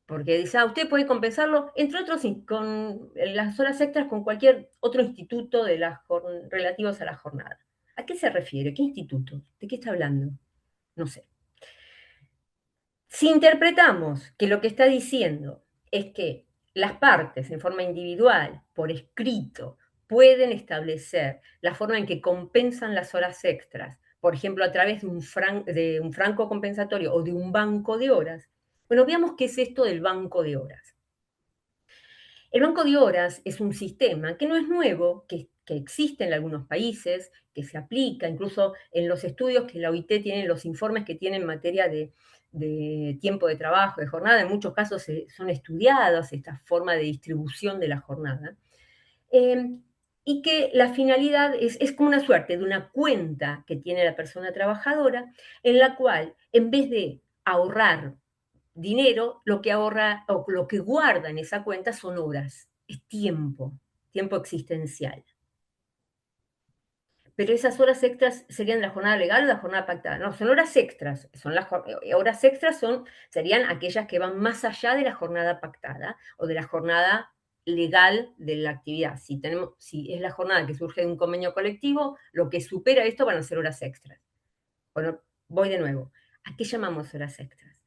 porque dice, usted puede compensarlo, entre otros, con las horas extras con cualquier otro instituto relativos a la jornada. ¿A qué se refiere? ¿Qué instituto? ¿De qué está hablando? No sé. Si interpretamos que lo que está diciendo es que las partes en forma individual, por escrito, pueden establecer la forma en que compensan las horas extras, por ejemplo, a través de un franco compensatorio o de un banco de horas, bueno, veamos qué es esto del banco de horas. El banco de horas es un sistema que no es nuevo, que existe en algunos países, que se aplica, incluso en los estudios que la OIT tiene, los informes que tiene en materia de tiempo de trabajo, de jornada, en muchos casos son estudiadas esta forma de distribución de la jornada. Y que la finalidad es como una suerte de una cuenta que tiene la persona trabajadora, en la cual, en vez de ahorrar dinero, lo que ahorra o lo que guarda en esa cuenta son horas, es tiempo existencial. Pero esas horas extras serían la jornada legal o la jornada pactada. No, son horas extras. Horas extras serían aquellas que van más allá de la jornada pactada o de la jornada legal de la actividad. Si es la jornada que surge de un convenio colectivo, lo que supera esto van a ser horas extras. Bueno, voy de nuevo. ¿A qué llamamos horas extras?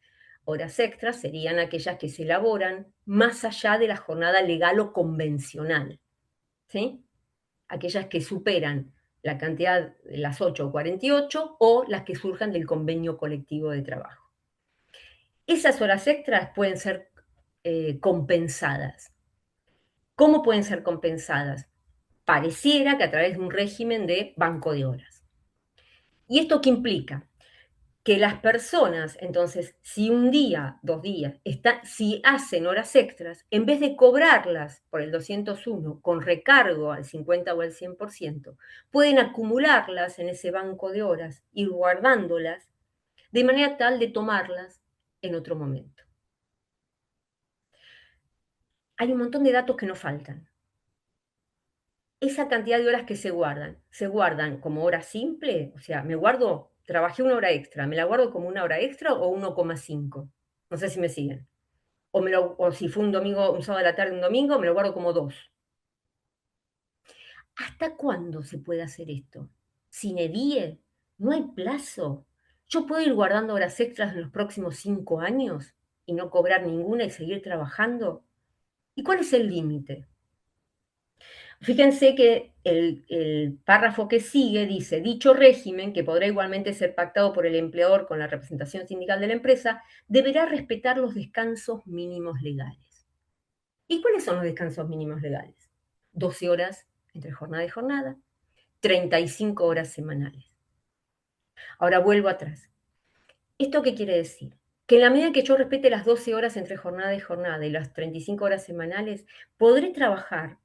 Horas extras serían aquellas que se elaboran más allá de la jornada legal o convencional. ¿Sí? Aquellas que superan la cantidad de las 8 o 48 o las que surjan del convenio colectivo de trabajo. Esas horas extras pueden ser compensadas. ¿Cómo pueden ser compensadas? Pareciera que a través de un régimen de banco de horas. ¿Y esto qué implica? Que las personas, entonces, si un día, 2 días, si hacen horas extras, en vez de cobrarlas por el 201 con recargo al 50 o al 100%, pueden acumularlas en ese banco de horas, ir guardándolas, de manera tal de tomarlas en otro momento. Hay un montón de datos que nos faltan. Esa cantidad de horas que se guardan como hora simple, o sea, trabajé una hora extra, ¿me la guardo como una hora extra o 1,5? No sé si me siguen. O si fue un sábado de la tarde, un domingo, me lo guardo como 2. ¿Hasta cuándo se puede hacer esto? ¿Sine die? ¿No hay plazo? ¿Yo puedo ir guardando horas extras en los próximos 5 años y no cobrar ninguna y seguir trabajando? ¿Y cuál es el límite? Fíjense que el párrafo que sigue dice, dicho régimen, que podrá igualmente ser pactado por el empleador con la representación sindical de la empresa, deberá respetar los descansos mínimos legales. ¿Y cuáles son los descansos mínimos legales? 12 horas entre jornada y jornada, 35 horas semanales. Ahora vuelvo atrás. ¿Esto qué quiere decir? Que en la medida que yo respete las 12 horas entre jornada y jornada y las 35 horas semanales, podré trabajar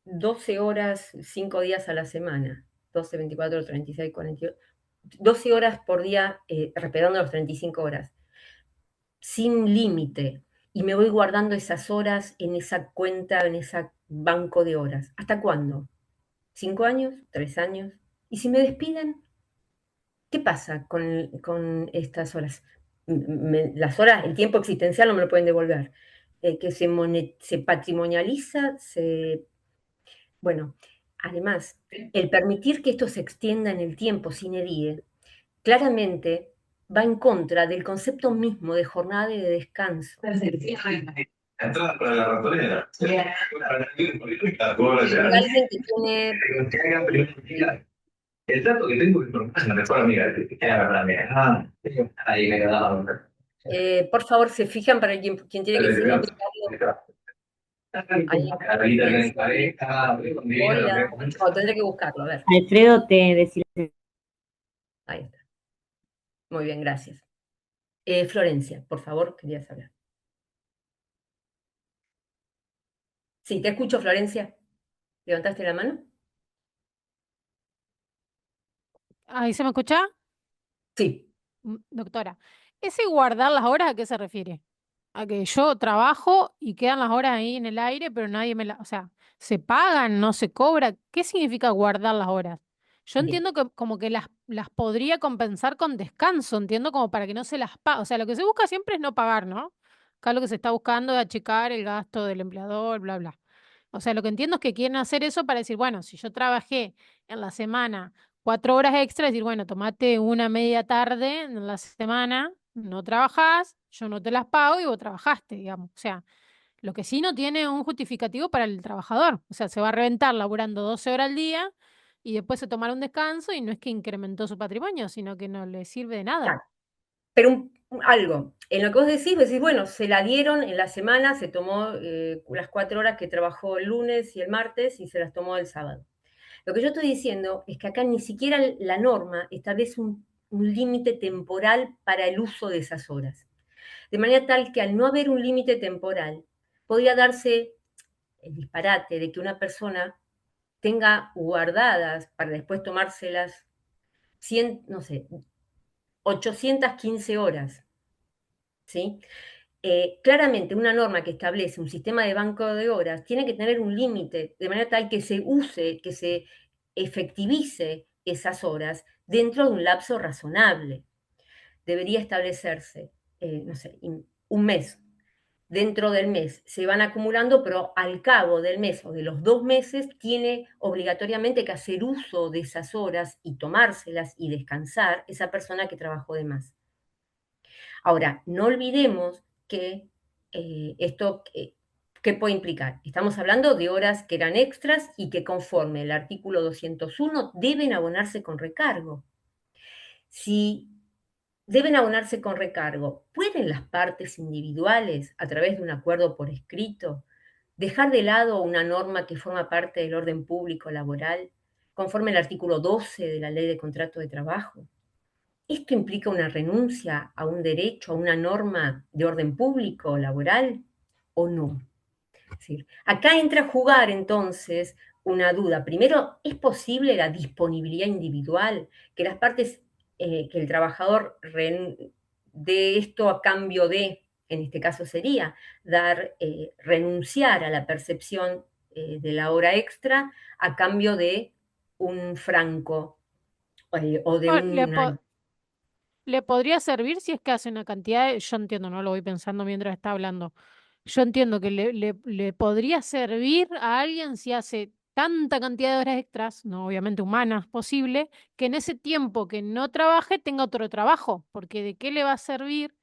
12 horas, 5 días a la semana, 12, 24, 36, 48, 12 horas por día, respetando las 35 horas, sin límite, y me voy guardando esas horas en esa cuenta, en ese banco de horas. ¿Hasta cuándo? ¿5 años? ¿3 años? ¿Y si me despiden? ¿Qué pasa con estas horas? Las horas, el tiempo existencial no me lo pueden devolver. Que se patrimonializa, bueno, además, el permitir que esto se extienda en el tiempo sin edie, claramente va en contra del concepto mismo de jornada y de descanso. Entrada para la ratonera. Y alguien que tiene... El dato que tengo es la mejor amiga. Era la mejor amiga. Ahí me quedaba. Por favor, se fijan para quien tiene que ser invitado. Hola. Oh, tendré que buscarlo, a ver. Alfredo, te decía. Ahí está. Muy bien, gracias. Florencia, por favor, querías hablar. Sí, te escucho, Florencia. ¿Levantaste la mano? ¿Ahí se me escucha? Sí. Doctora, ¿ese guardar las horas a qué se refiere? A que yo trabajo y quedan las horas ahí en el aire, pero nadie me las... O sea, ¿se pagan, no se cobra? ¿Qué significa guardar las horas? Yo Bien. entiendo que como que las podría compensar con descanso, entiendo como para que no se las pague. O sea, lo que se busca siempre es no pagar, ¿no? Acá lo que se está buscando es achicar el gasto del empleador, bla, bla. O sea, lo que entiendo es que quieren hacer eso para decir, bueno, si yo trabajé en la semana 4 horas extra, decir, bueno, tomate una media tarde en la semana, no trabajás, yo no te las pago y vos trabajaste, digamos. O sea, lo que sí no tiene un justificativo para el trabajador. O sea, se va a reventar laburando 12 horas al día y después se tomará un descanso y no es que incrementó su patrimonio, sino que no le sirve de nada. Claro. Pero algo. En lo que vos decís, bueno, se la dieron en la semana, se tomó las 4 horas que trabajó el lunes y el martes y se las tomó el sábado. Lo que yo estoy diciendo es que acá ni siquiera la norma establece un límite temporal para el uso de esas horas. De manera tal que al no haber un límite temporal, podría darse el disparate de que una persona tenga guardadas para después tomárselas 100, no sé, 815 horas, ¿sí? Claramente una norma que establece un sistema de banco de horas tiene que tener un límite, de manera tal que se use, que se efectivice esas horas dentro de un lapso razonable. Debería establecerse, no sé, un mes. Dentro del mes se van acumulando, pero al cabo del mes o de los 2 meses tiene obligatoriamente que hacer uso de esas horas y tomárselas y descansar esa persona que trabajó de más. Ahora, no olvidemos que esto, ¿qué puede implicar? Estamos hablando de horas que eran extras y que conforme el artículo 201 deben abonarse con recargo. Si deben abonarse con recargo, ¿pueden las partes individuales, a través de un acuerdo por escrito, dejar de lado una norma que forma parte del orden público laboral, conforme al artículo 12 de la Ley de Contrato de Trabajo? ¿Esto implica una renuncia a un derecho, a una norma de orden público laboral o no? Es decir, acá entra a jugar entonces una duda. Primero, ¿es posible la disponibilidad individual? Que las partes, que el trabajador dé esto a cambio de, en este caso sería, renunciar a la percepción de la hora extra a cambio de un franco o de Bueno, una... le podría servir si es que hace una cantidad yo entiendo, no lo voy pensando mientras está hablando. Yo entiendo que le podría servir a alguien si hace tanta cantidad de horas extras, no obviamente humanas posible, que en ese tiempo que no trabaje tenga otro trabajo, porque ¿de qué le va a servir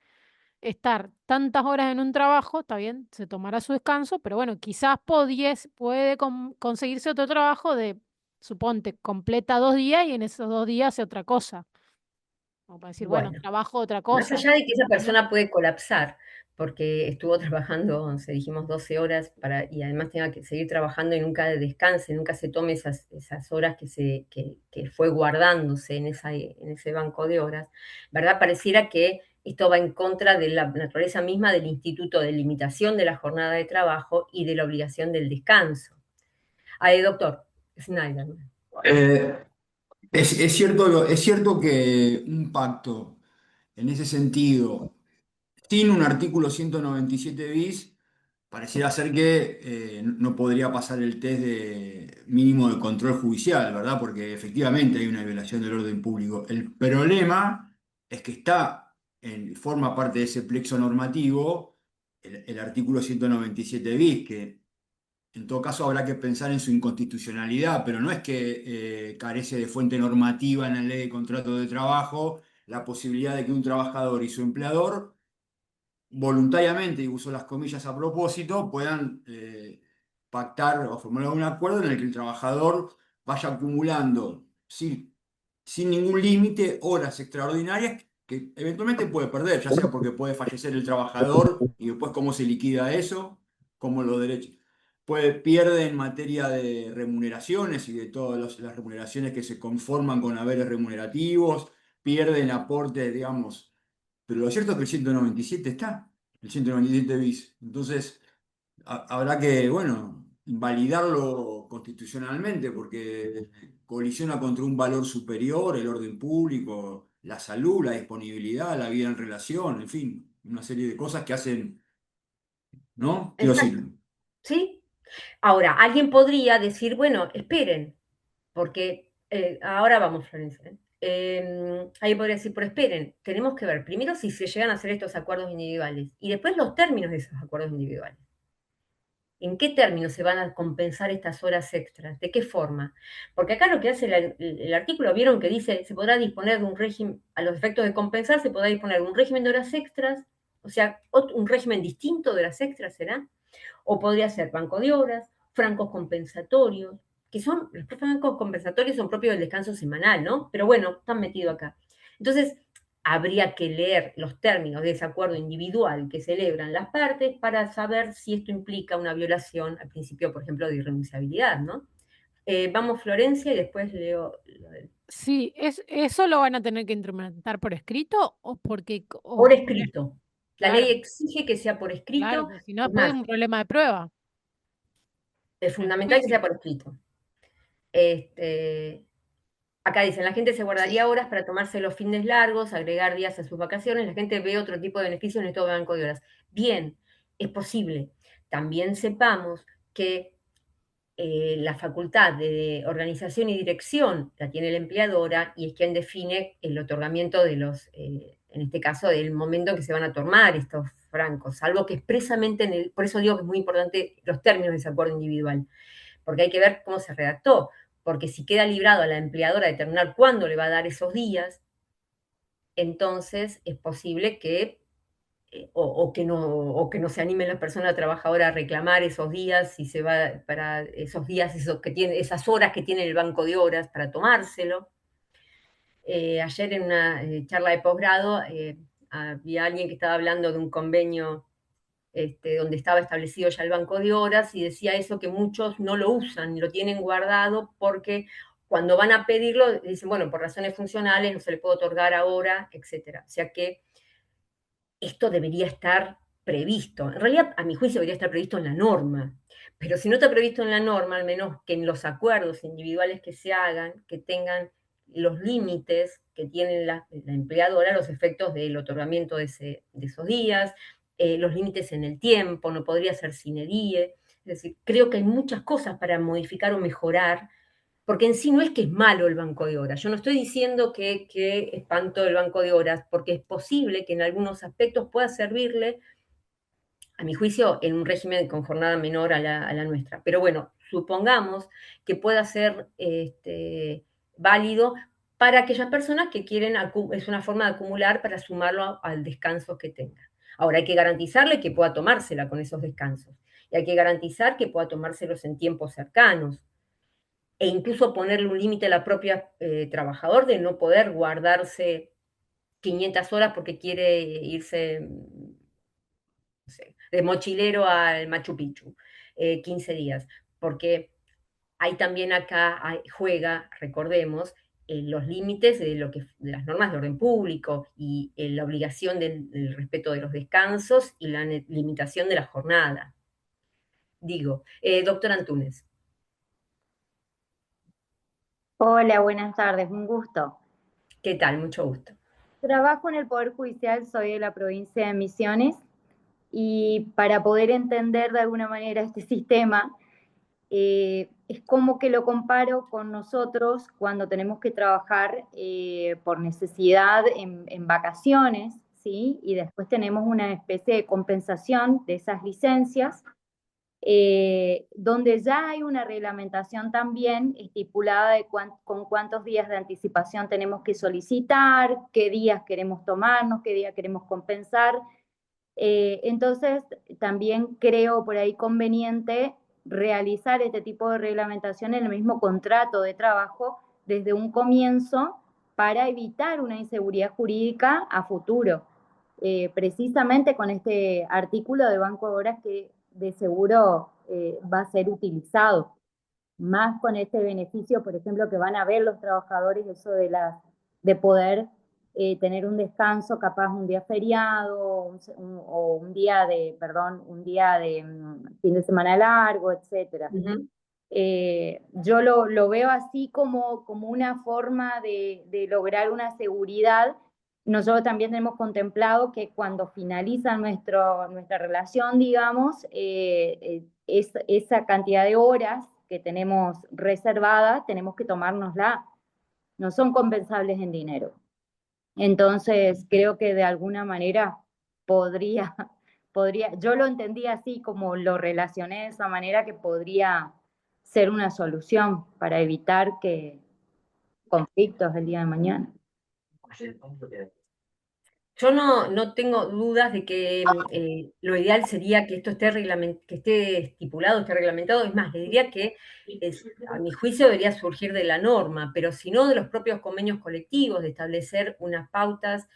estar tantas horas en un trabajo? Está bien, se tomará su descanso, pero bueno, quizás puede conseguirse otro trabajo de, suponte, completa 2 días y en esos 2 días hace otra cosa. Como para decir, bueno, Bueno, trabajo otra más cosa. allá de que esa ¿Entendés? persona puede colapsar, porque estuvo trabajando, se dijimos, 12 horas y además tenga que seguir trabajando y nunca descanse, nunca se tome esas horas que fue guardándose en ese banco de horas, ¿verdad? Pareciera que esto va en contra de la naturaleza misma del instituto de limitación de la jornada de trabajo y de la obligación del descanso. Ay, doctor Snyder. Eh, es cierto que un pacto en ese sentido, sin un artículo 197 bis, pareciera ser que no podría pasar el test de mínimo de control judicial, ¿verdad? Porque efectivamente hay una violación del orden público. El problema es que forma parte de ese plexo normativo el artículo 197 bis, que en todo caso habrá que pensar en su inconstitucionalidad, pero no es que carece de fuente normativa en la ley de contrato de trabajo la posibilidad de que un trabajador y su empleador voluntariamente, y uso las comillas a propósito, puedan pactar o formular un acuerdo en el que el trabajador vaya acumulando sin ningún límite horas extraordinarias que eventualmente puede perder, ya sea porque puede fallecer el trabajador y después cómo se liquida eso, cómo los derechos. Pierde en materia de remuneraciones y de todas las remuneraciones que se conforman con haberes remunerativos, pierde en aportes, digamos, pero lo cierto es que el 197 está, el 197 bis. Entonces, habrá que, bueno, invalidarlo constitucionalmente porque colisiona contra un valor superior, el orden público, la salud, la disponibilidad, la vida en relación, en fin, una serie de cosas que hacen, ¿no? Quiero Exacto, decir, ¿sí? Ahora, alguien podría decir, bueno, esperen, porque ahora vamos, Florencia. Alguien podría decir, pero esperen, tenemos que ver primero si se llegan a hacer estos acuerdos individuales y después los términos de esos acuerdos individuales. ¿En qué términos se van a compensar estas horas extras? ¿De qué forma? Porque acá lo que hace el artículo, vieron que dice, se podrá disponer de un régimen, a los efectos de compensar, se podrá disponer de un régimen de horas extras, o sea, un régimen distinto de horas extras, ¿será? O podría ser banco de horas, francos compensatorios, que son, los francos compensatorios son propios del descanso semanal, ¿no? Pero bueno, están metidos acá. Entonces, habría que leer los términos de ese acuerdo individual que celebran las partes para saber si esto implica una violación al principio, por ejemplo, de irrenunciabilidad, ¿no? Vamos, Florencia, y después leo lo del... Sí, ¿eso lo van a tener que implementar por escrito o porque... Por escrito. La ley claro, exige que sea por claro, escrito. porque si no Es después es más, un problema de prueba es en el fundamental que juicio. sea por escrito. Este, acá dicen, la gente se guardaría horas para tomarse los fines largos, agregar días a sus vacaciones, la gente ve otro tipo de beneficios en este banco de horas. Bien, es posible. También sepamos que la facultad de organización y dirección la tiene la empleadora y es quien define el otorgamiento de los, en este caso, del momento en que se van a tomar estos francos, salvo que expresamente, por eso digo que es muy importante los términos de ese acuerdo individual, porque hay que ver cómo se redactó, porque si queda librado a la empleadora determinar cuándo le va a dar esos días, entonces es posible que o que no se animen las personas trabajadoras a reclamar esos días, si se va para esos días, esas horas que tiene el banco de horas para tomárselo. Ayer en una charla de posgrado había alguien que estaba hablando de un convenio donde estaba establecido ya el banco de horas y decía eso, que muchos no lo usan, lo tienen guardado porque cuando van a pedirlo dicen, bueno, por razones funcionales no se le puede otorgar ahora, etcétera. O sea que esto debería estar previsto. En realidad, a mi juicio, debería estar previsto en la norma. Pero si no está previsto en la norma, al menos que en los acuerdos individuales que se hagan, que tengan los límites que tiene la empleadora, los efectos del otorgamiento de esos días, los límites en el tiempo, no podría ser sine die. Es decir, creo que hay muchas cosas para modificar o mejorar porque en sí no es que es malo el banco de horas. Yo no estoy diciendo que espanto el banco de horas, porque es posible que en algunos aspectos pueda servirle, a mi juicio, en un régimen con jornada menor a la nuestra. Pero bueno, supongamos que pueda ser válido para aquellas personas que quieren, es una forma de acumular para sumarlo al descanso que tenga. Ahora hay que garantizarle que pueda tomársela con esos descansos. Y hay que garantizar que pueda tomárselos en tiempos cercanos e incluso ponerle un límite a la propia trabajador de no poder guardarse 500 horas porque quiere irse, no sé, de mochilero al Machu Picchu, 15 días, porque hay también acá juega, recordemos, los límites de las normas de orden público y la obligación del respeto de los descansos y la limitación de la jornada. Digo, doctor Antúnez. Hola, buenas tardes, un gusto. ¿Qué tal? Mucho gusto. Trabajo en el Poder Judicial, soy de la provincia de Misiones y para poder entender de alguna manera este sistema, es como que lo comparo con nosotros cuando tenemos que trabajar por necesidad en vacaciones, ¿sí? Y después tenemos una especie de compensación de esas licencias donde ya hay una reglamentación también estipulada de con cuántos días de anticipación tenemos que solicitar, qué días queremos tomarnos, qué día queremos compensar. Entonces, también creo por ahí conveniente realizar este tipo de reglamentación en el mismo contrato de trabajo desde un comienzo para evitar una inseguridad jurídica a futuro. Precisamente con este artículo de Banco de Horas que de seguro va a ser utilizado, más con este beneficio, por ejemplo, que van a ver los trabajadores, eso de poder tener un descanso, capaz un día feriado, o un día de, perdón, un día de fin de semana largo, etcétera. Yo lo veo así como una forma de lograr una seguridad. Nosotros también tenemos contemplado que cuando finaliza nuestra relación, digamos, esa cantidad de horas que tenemos reservada, tenemos que tomárnosla. No son compensables en dinero. Entonces, creo que de alguna manera podría, yo lo entendí así, como lo relacioné de esa manera, que podría ser una solución para evitar que conflictos el día de mañana. Yo no tengo dudas de que lo ideal sería que esto que esté estipulado, esté reglamentado. Es más, le diría que a mi juicio debería surgir de la norma, pero si no de los propios convenios colectivos, de establecer unas pautas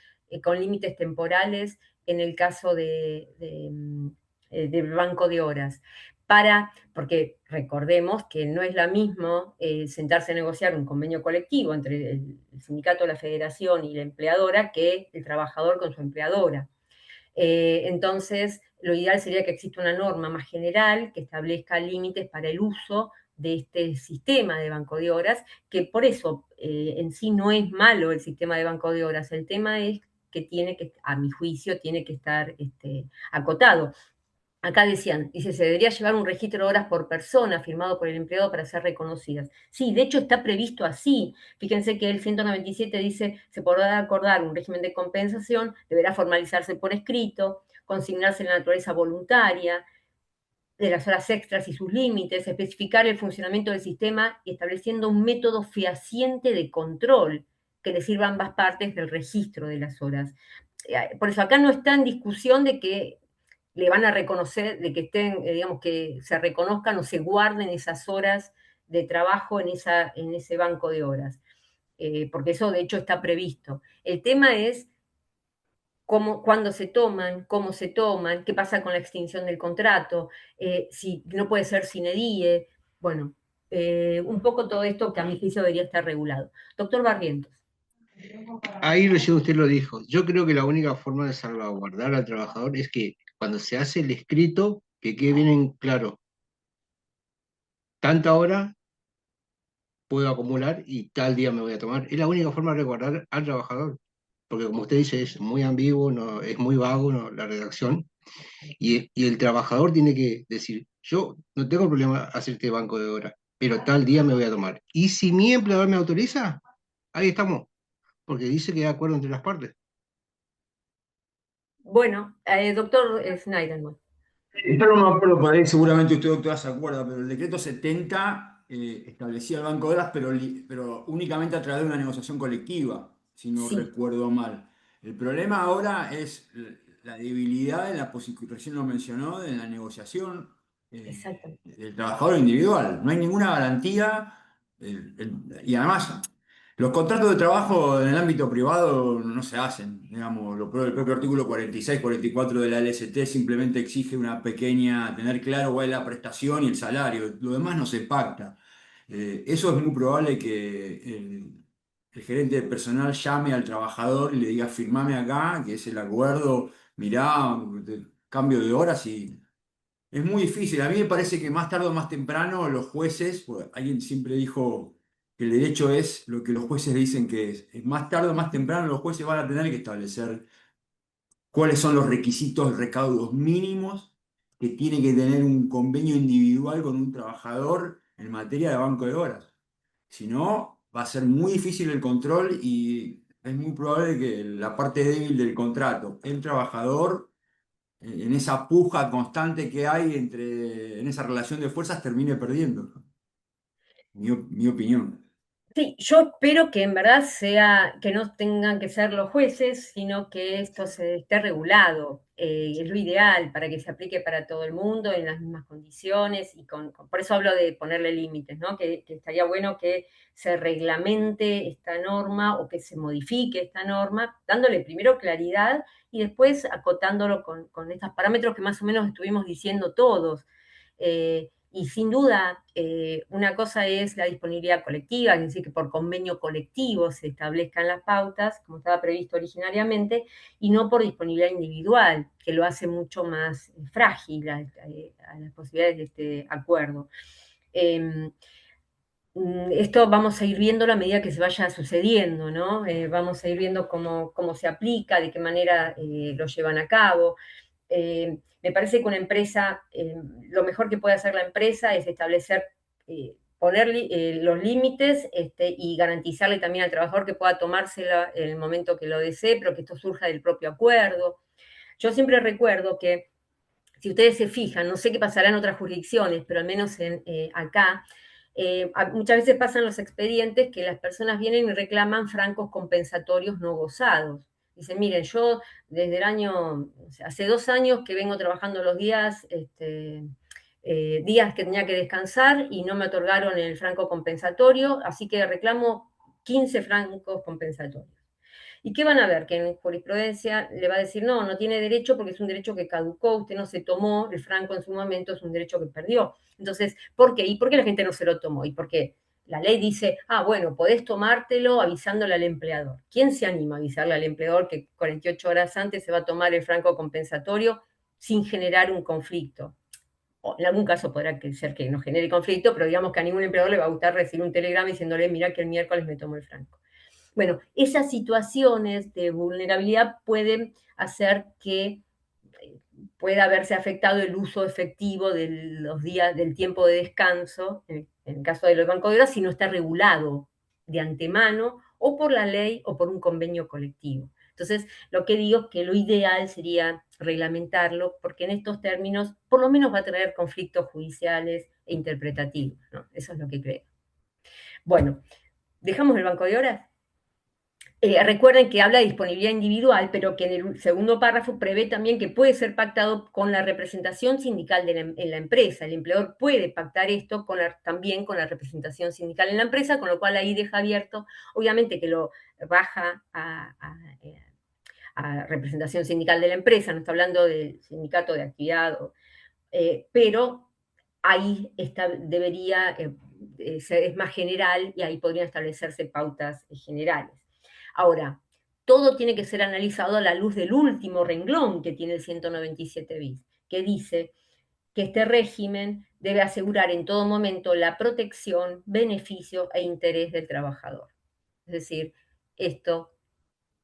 con límites temporales en el caso del banco de horas. Porque recordemos que no es lo mismo sentarse a negociar un convenio colectivo entre el sindicato, la federación y la empleadora que el trabajador con su empleadora. Entonces, lo ideal sería que exista una norma más general que establezca límites para el uso de este sistema de banco de horas, que por eso en sí no es malo el sistema de banco de horas. El tema es que tiene que, a mi juicio, tiene que estar acotado. Acá dice, se debería llevar un registro de horas por persona firmado por el empleado para ser reconocidas. Sí, de hecho está previsto así. Fíjense que el 197 dice, se podrá acordar un régimen de compensación, deberá formalizarse por escrito, consignarse la naturaleza voluntaria de las horas extras y sus límites, especificar el funcionamiento del sistema y estableciendo un método fehaciente de control que le sirva a ambas partes del registro de las horas. Por eso acá no está en discusión de que le van a reconocer, de que estén, digamos, que se reconozcan o se guarden esas horas de trabajo en ese banco de horas, porque eso de hecho está previsto. El tema es cuándo se toman, cómo se toman, qué pasa con la extinción del contrato, si no puede ser sine die, bueno, un poco todo esto que a mi juicio debería estar regulado. Doctor Barrientos. Ahí recién usted lo dijo. Yo creo que la única forma de salvaguardar al trabajador es que cuando se hace el escrito, que quede bien en claro, tanta hora puedo acumular y tal día me voy a tomar. Es la única forma de resguardar al trabajador, porque como usted dice, es muy ambiguo, no, es muy vago, no, la redacción, y el trabajador tiene que decir, yo no tengo problema hacerte banco de horas, pero tal día me voy a tomar. Y si mi empleador me autoriza, ahí estamos, porque dice que hay acuerdo entre las partes. Bueno, doctor Schneiderman. Yo no me acuerdo por ahí, seguramente usted, doctora, se acuerda, pero el decreto 70 establecía el banco de horas, pero únicamente a través de una negociación colectiva, si no Sí, recuerdo mal. El problema ahora es la debilidad de la posición, recién lo mencionó, de la negociación exactamente. del trabajador individual. No hay ninguna garantía y además los contratos de trabajo en el ámbito privado no se hacen, digamos, el propio artículo 46, 44 de la LST simplemente exige una pequeña, tener claro cuál es la prestación y el salario, lo demás no se pacta. Eso es muy probable que el gerente de personal llame al trabajador y le diga, firmame acá, que es el acuerdo, mirá, cambio de horas y es muy difícil. A mí me parece que más tarde o más temprano los jueces, pues, alguien siempre dijo que el derecho es lo que los jueces dicen que es. Más tarde o más temprano los jueces van a tener que establecer cuáles son los requisitos, recaudos mínimos que tiene que tener un convenio individual con un trabajador en materia de banco de horas. Si no, va a ser muy difícil el control y es muy probable que la parte débil del contrato, el trabajador en esa puja constante que hay en esa relación de fuerzas, termine perdiendo. Mi opinión. Sí, yo espero que en verdad sea, que no tengan que ser los jueces, sino que esto se esté regulado. Es lo ideal para que se aplique para todo el mundo en las mismas condiciones y por eso hablo de ponerle límites, ¿no? Que estaría bueno que se reglamente esta norma o que se modifique esta norma, dándole primero claridad y después acotándolo con estos parámetros que más o menos estuvimos diciendo todos. Y sin duda, una cosa es la disponibilidad colectiva, es decir, que por convenio colectivo se establezcan las pautas, como estaba previsto originariamente, y no por disponibilidad individual, que lo hace mucho más frágil a las posibilidades de este acuerdo. Esto vamos a ir viendo a medida que se vaya sucediendo, ¿no? Vamos a ir viendo cómo se aplica, de qué manera lo llevan a cabo. Me parece que una empresa, lo mejor que puede hacer la empresa es establecer, poner los límites y garantizarle también al trabajador que pueda tomársela en el momento que lo desee, pero que esto surja del propio acuerdo. Yo siempre recuerdo que, si ustedes se fijan, no sé qué pasará en otras jurisdicciones, pero al menos acá, muchas veces pasan los expedientes que las personas vienen y reclaman francos compensatorios no gozados. Dicen, miren, yo desde el año, o sea, hace 2 años que vengo trabajando los días, días que tenía que descansar y no me otorgaron el franco compensatorio, así que reclamo 15 francos compensatorios. ¿Y qué van a ver? Que en jurisprudencia le va a decir, no, no tiene derecho porque es un derecho que caducó, usted no se tomó, el franco en su momento es un derecho que perdió. Entonces, ¿por qué? ¿Y por qué la gente no se lo tomó? ¿Y por qué? La ley dice, bueno, podés tomártelo avisándole al empleador. ¿Quién se anima a avisarle al empleador que 48 horas antes se va a tomar el franco compensatorio sin generar un conflicto? O en algún caso podrá ser que no genere conflicto, pero digamos que a ningún empleador le va a gustar recibir un telegrama diciéndole, mira que el miércoles me tomo el franco. Bueno, esas situaciones de vulnerabilidad pueden hacer que pueda verse afectado el uso efectivo de los días del tiempo de descanso, en el caso de los bancos de horas, si no está regulado de antemano o por la ley o por un convenio colectivo. Entonces, lo que digo es que lo ideal sería reglamentarlo, porque en estos términos por lo menos va a traer conflictos judiciales e interpretativos, ¿no? Eso es lo que creo. Bueno, ¿dejamos el banco de horas? Recuerden que habla de disponibilidad individual, pero que en el segundo párrafo prevé también que puede ser pactado con la representación sindical en la empresa. El empleador puede pactar esto también con la representación sindical en la empresa, con lo cual ahí deja abierto, obviamente que lo baja a representación sindical de la empresa, no está hablando del sindicato de actividad, pero ahí debería es más general y ahí podrían establecerse pautas generales. Ahora, todo tiene que ser analizado a la luz del último renglón que tiene el 197 bis, que dice que este régimen debe asegurar en todo momento la protección, beneficio e interés del trabajador. Es decir, esto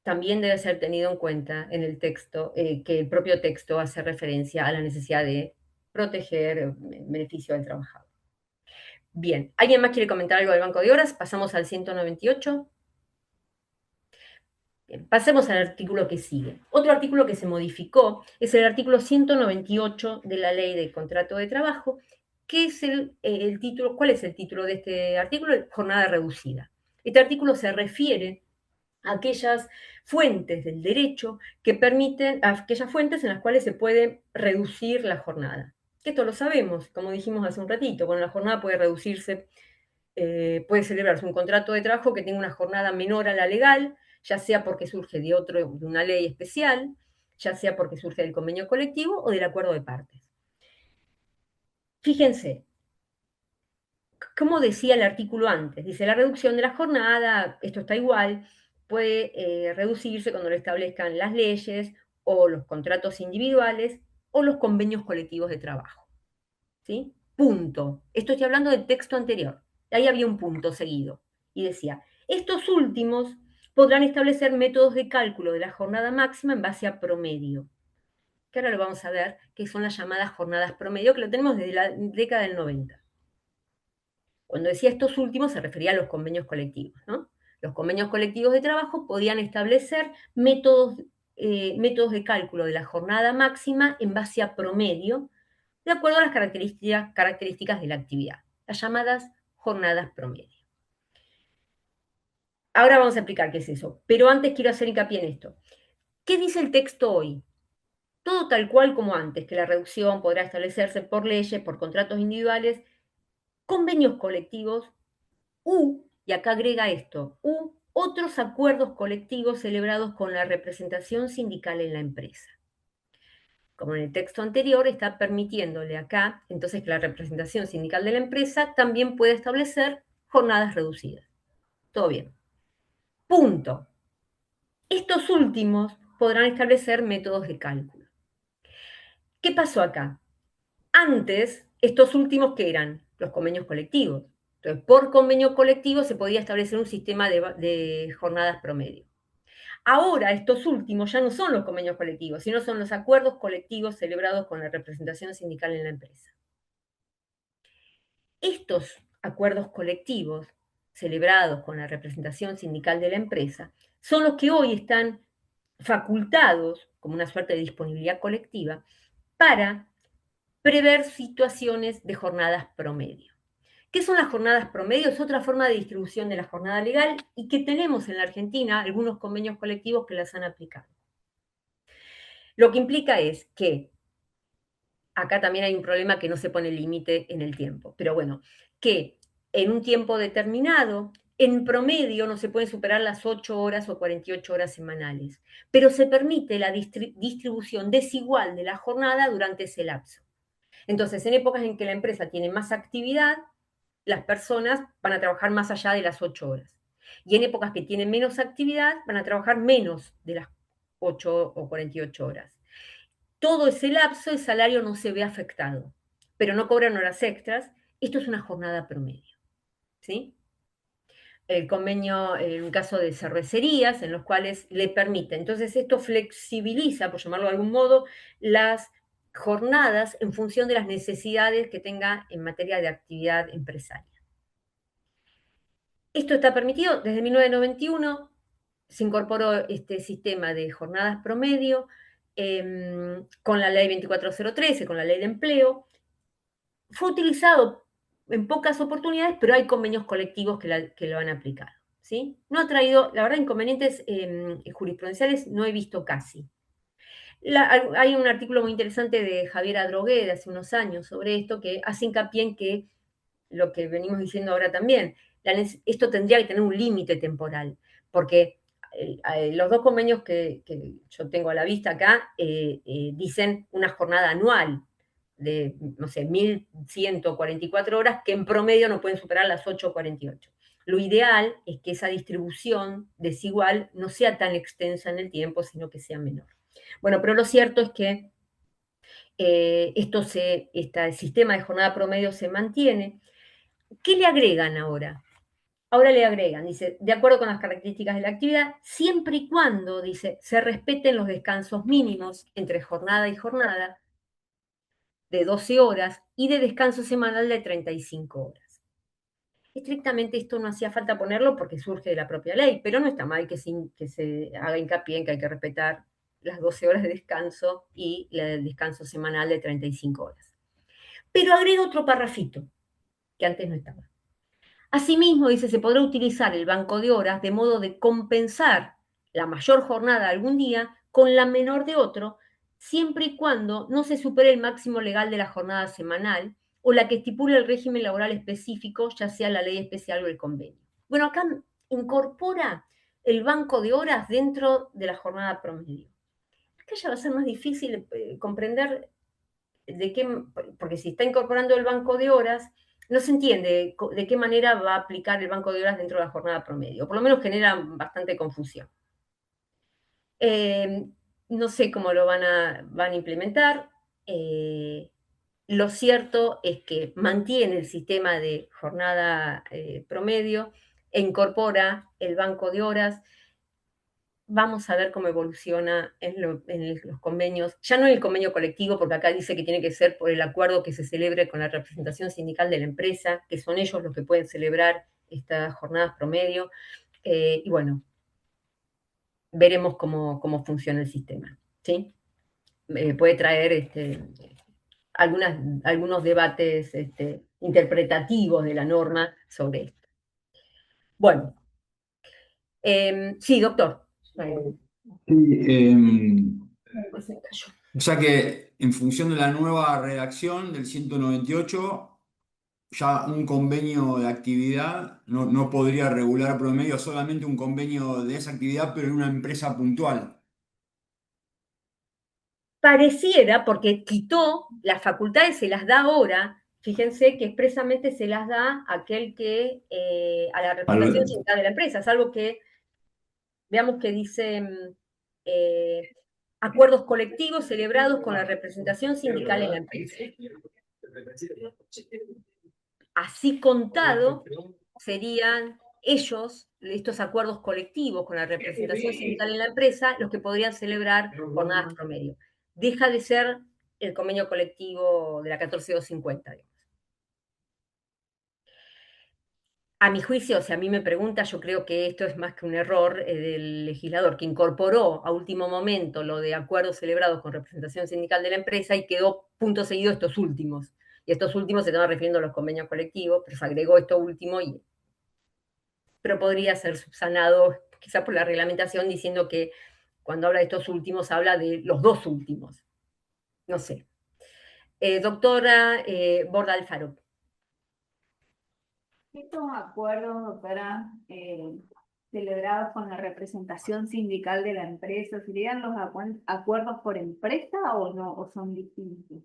también debe ser tenido en cuenta en el texto, que el propio texto hace referencia a la necesidad de proteger el beneficio del trabajador. Bien, ¿alguien más quiere comentar algo del banco de horas? Pasamos al 198. Bien, pasemos al artículo que sigue. Otro artículo que se modificó es el artículo 198 de la Ley de Contrato de Trabajo, que es el título. ¿Cuál es el título de este artículo? Jornada reducida. Este artículo se refiere a aquellas fuentes del derecho que permiten, a aquellas fuentes en las cuales se puede reducir la jornada. Esto lo sabemos, como dijimos hace un ratito, bueno, la jornada puede reducirse, puede celebrarse un contrato de trabajo que tenga una jornada menor a la legal, ya sea porque surge de una ley especial, ya sea porque surge del convenio colectivo o del acuerdo de partes. Fíjense, como decía el artículo antes, dice la reducción de la jornada, esto está igual, puede reducirse cuando lo establezcan las leyes o los contratos individuales o los convenios colectivos de trabajo. ¿Sí? Punto. Esto estoy hablando del texto anterior. Ahí había un punto seguido. Y decía, estos últimos podrán establecer métodos de cálculo de la jornada máxima en base a promedio. Que ahora lo vamos a ver, que son las llamadas jornadas promedio, que lo tenemos desde la década del 90. Cuando decía estos últimos se refería a los convenios colectivos, ¿no? Los convenios colectivos de trabajo podían establecer métodos de cálculo de la jornada máxima en base a promedio, de acuerdo a las características de la actividad, las llamadas jornadas promedio. Ahora vamos a explicar qué es eso, pero antes quiero hacer hincapié en esto. ¿Qué dice el texto hoy? Todo tal cual como antes, que la reducción podrá establecerse por leyes, por contratos individuales, convenios colectivos y acá agrega esto, otros acuerdos colectivos celebrados con la representación sindical en la empresa. Como en el texto anterior, está permitiéndole acá, entonces, que la representación sindical de la empresa también puede establecer jornadas reducidas. Todo bien. Punto. Estos últimos podrán establecer métodos de cálculo. ¿Qué pasó acá? Antes, estos últimos, ¿qué eran? Los convenios colectivos. Entonces, por convenio colectivo se podía establecer un sistema de jornadas promedio. Ahora, estos últimos ya no son los convenios colectivos, sino son los acuerdos colectivos celebrados con la representación sindical en la empresa. Estos acuerdos colectivos celebrados con la representación sindical de la empresa son los que hoy están facultados, como una suerte de disponibilidad colectiva, para prever situaciones de jornadas promedio. ¿Qué son las jornadas promedio? Es otra forma de distribución de la jornada legal y que tenemos en la Argentina algunos convenios colectivos que las han aplicado. Lo que implica es que, acá también hay un problema que no se pone límite en el tiempo, pero bueno, que en un tiempo determinado En promedio no se pueden superar las 8 horas o 48 horas semanales, pero se permite la distribución desigual de la jornada durante ese lapso. Entonces, en épocas en que la empresa tiene más actividad, las personas van a trabajar más allá de las 8 horas. Y en épocas que tienen menos actividad, van a trabajar menos de las 8 o 48 horas. Todo ese lapso, el salario no se ve afectado, pero no cobran horas extras. Esto es una jornada promedio, ¿sí? El convenio, en un caso de cervecerías, en los cuales le permite. Entonces, esto flexibiliza, por llamarlo de algún modo, las jornadas en función de las necesidades que tenga en materia de actividad empresaria. Esto está permitido desde 1991, se incorporó este sistema de jornadas promedio con la ley 24013, con la ley de empleo. Fue utilizado en pocas oportunidades, pero hay convenios colectivos que lo han aplicado. ¿Sí? No ha traído, la verdad, inconvenientes jurisprudenciales no he visto casi. Hay un artículo muy interesante de Javier Adrogué de hace unos años sobre esto que hace hincapié en que lo que venimos diciendo ahora también, esto tendría que tener un límite temporal, porque los dos convenios que yo tengo a la vista acá dicen una jornada anual de, no sé, 1.144 horas, que en promedio no pueden superar las 8:48. Lo ideal es que esa distribución desigual no sea tan extensa en el tiempo, sino que sea menor. Bueno, pero lo cierto es que este sistema de jornada promedio se mantiene. ¿Qué le agregan ahora? Ahora le agregan, dice, de acuerdo con las características de la actividad, siempre y cuando, dice, se respeten los descansos mínimos entre jornada y jornada de 12 horas y de descanso semanal de 35 horas. Estrictamente esto no hacía falta ponerlo porque surge de la propia ley, pero no está mal que se haga hincapié en que hay que respetar las 12 horas de descanso y el descanso semanal de 35 horas. Pero agrega otro parrafito que antes no estaba. Asimismo, dice, se podrá utilizar el banco de horas de modo de compensar la mayor jornada de algún día con la menor de otro, siempre y cuando no se supere el máximo legal de la jornada semanal o la que estipule el régimen laboral específico, ya sea la ley especial o el convenio. Bueno, acá incorpora el banco de horas dentro de la jornada promedio. Acá ya va a ser más difícil comprender de qué, porque si está incorporando el banco de horas, no se entiende de qué manera va a aplicar el banco de horas dentro de la jornada promedio. Por lo menos genera bastante confusión. No sé cómo lo van a implementar. Lo cierto es que mantiene el sistema de jornada promedio e incorpora el banco de horas. Vamos a ver cómo evoluciona en los convenios, ya no en el convenio colectivo, porque acá dice que tiene que ser por el acuerdo que se celebre con la representación sindical de la empresa, que son ellos los que pueden celebrar estas jornadas promedio, y bueno, veremos cómo funciona el sistema, ¿sí? Puede traer algunos debates interpretativos de la norma sobre esto. Bueno, sí, doctor. Sí, o sea que en función de la nueva redacción del 198, ya un convenio de actividad no podría regular promedio, solamente un convenio de esa actividad, pero en una empresa puntual. Pareciera, porque quitó las facultades, se las da ahora, fíjense que expresamente se las da a aquel que, a la representación sindical de la empresa, es algo que, veamos que dice, acuerdos colectivos celebrados con la representación sindical en la empresa. Así contado, serían ellos, estos acuerdos colectivos con la representación sindical en la empresa, los que podrían celebrar jornadas promedio. Deja de ser el convenio colectivo de la 14250, digamos. A mi juicio, si a mí me pregunta, yo creo que esto es más que un error del legislador, que incorporó a último momento lo de acuerdos celebrados con representación sindical de la empresa y quedó punto seguido estos últimos. Y estos últimos se estaban refiriendo a los convenios colectivos, pero se agregó esto último, pero podría ser subsanado quizás por la reglamentación diciendo que cuando habla de estos últimos habla de los dos últimos. No sé. Doctora Borda Alfaro. Estos acuerdos, doctora, celebrados con la representación sindical de la empresa, ¿serían los acuerdos por empresa o no, o son distintos?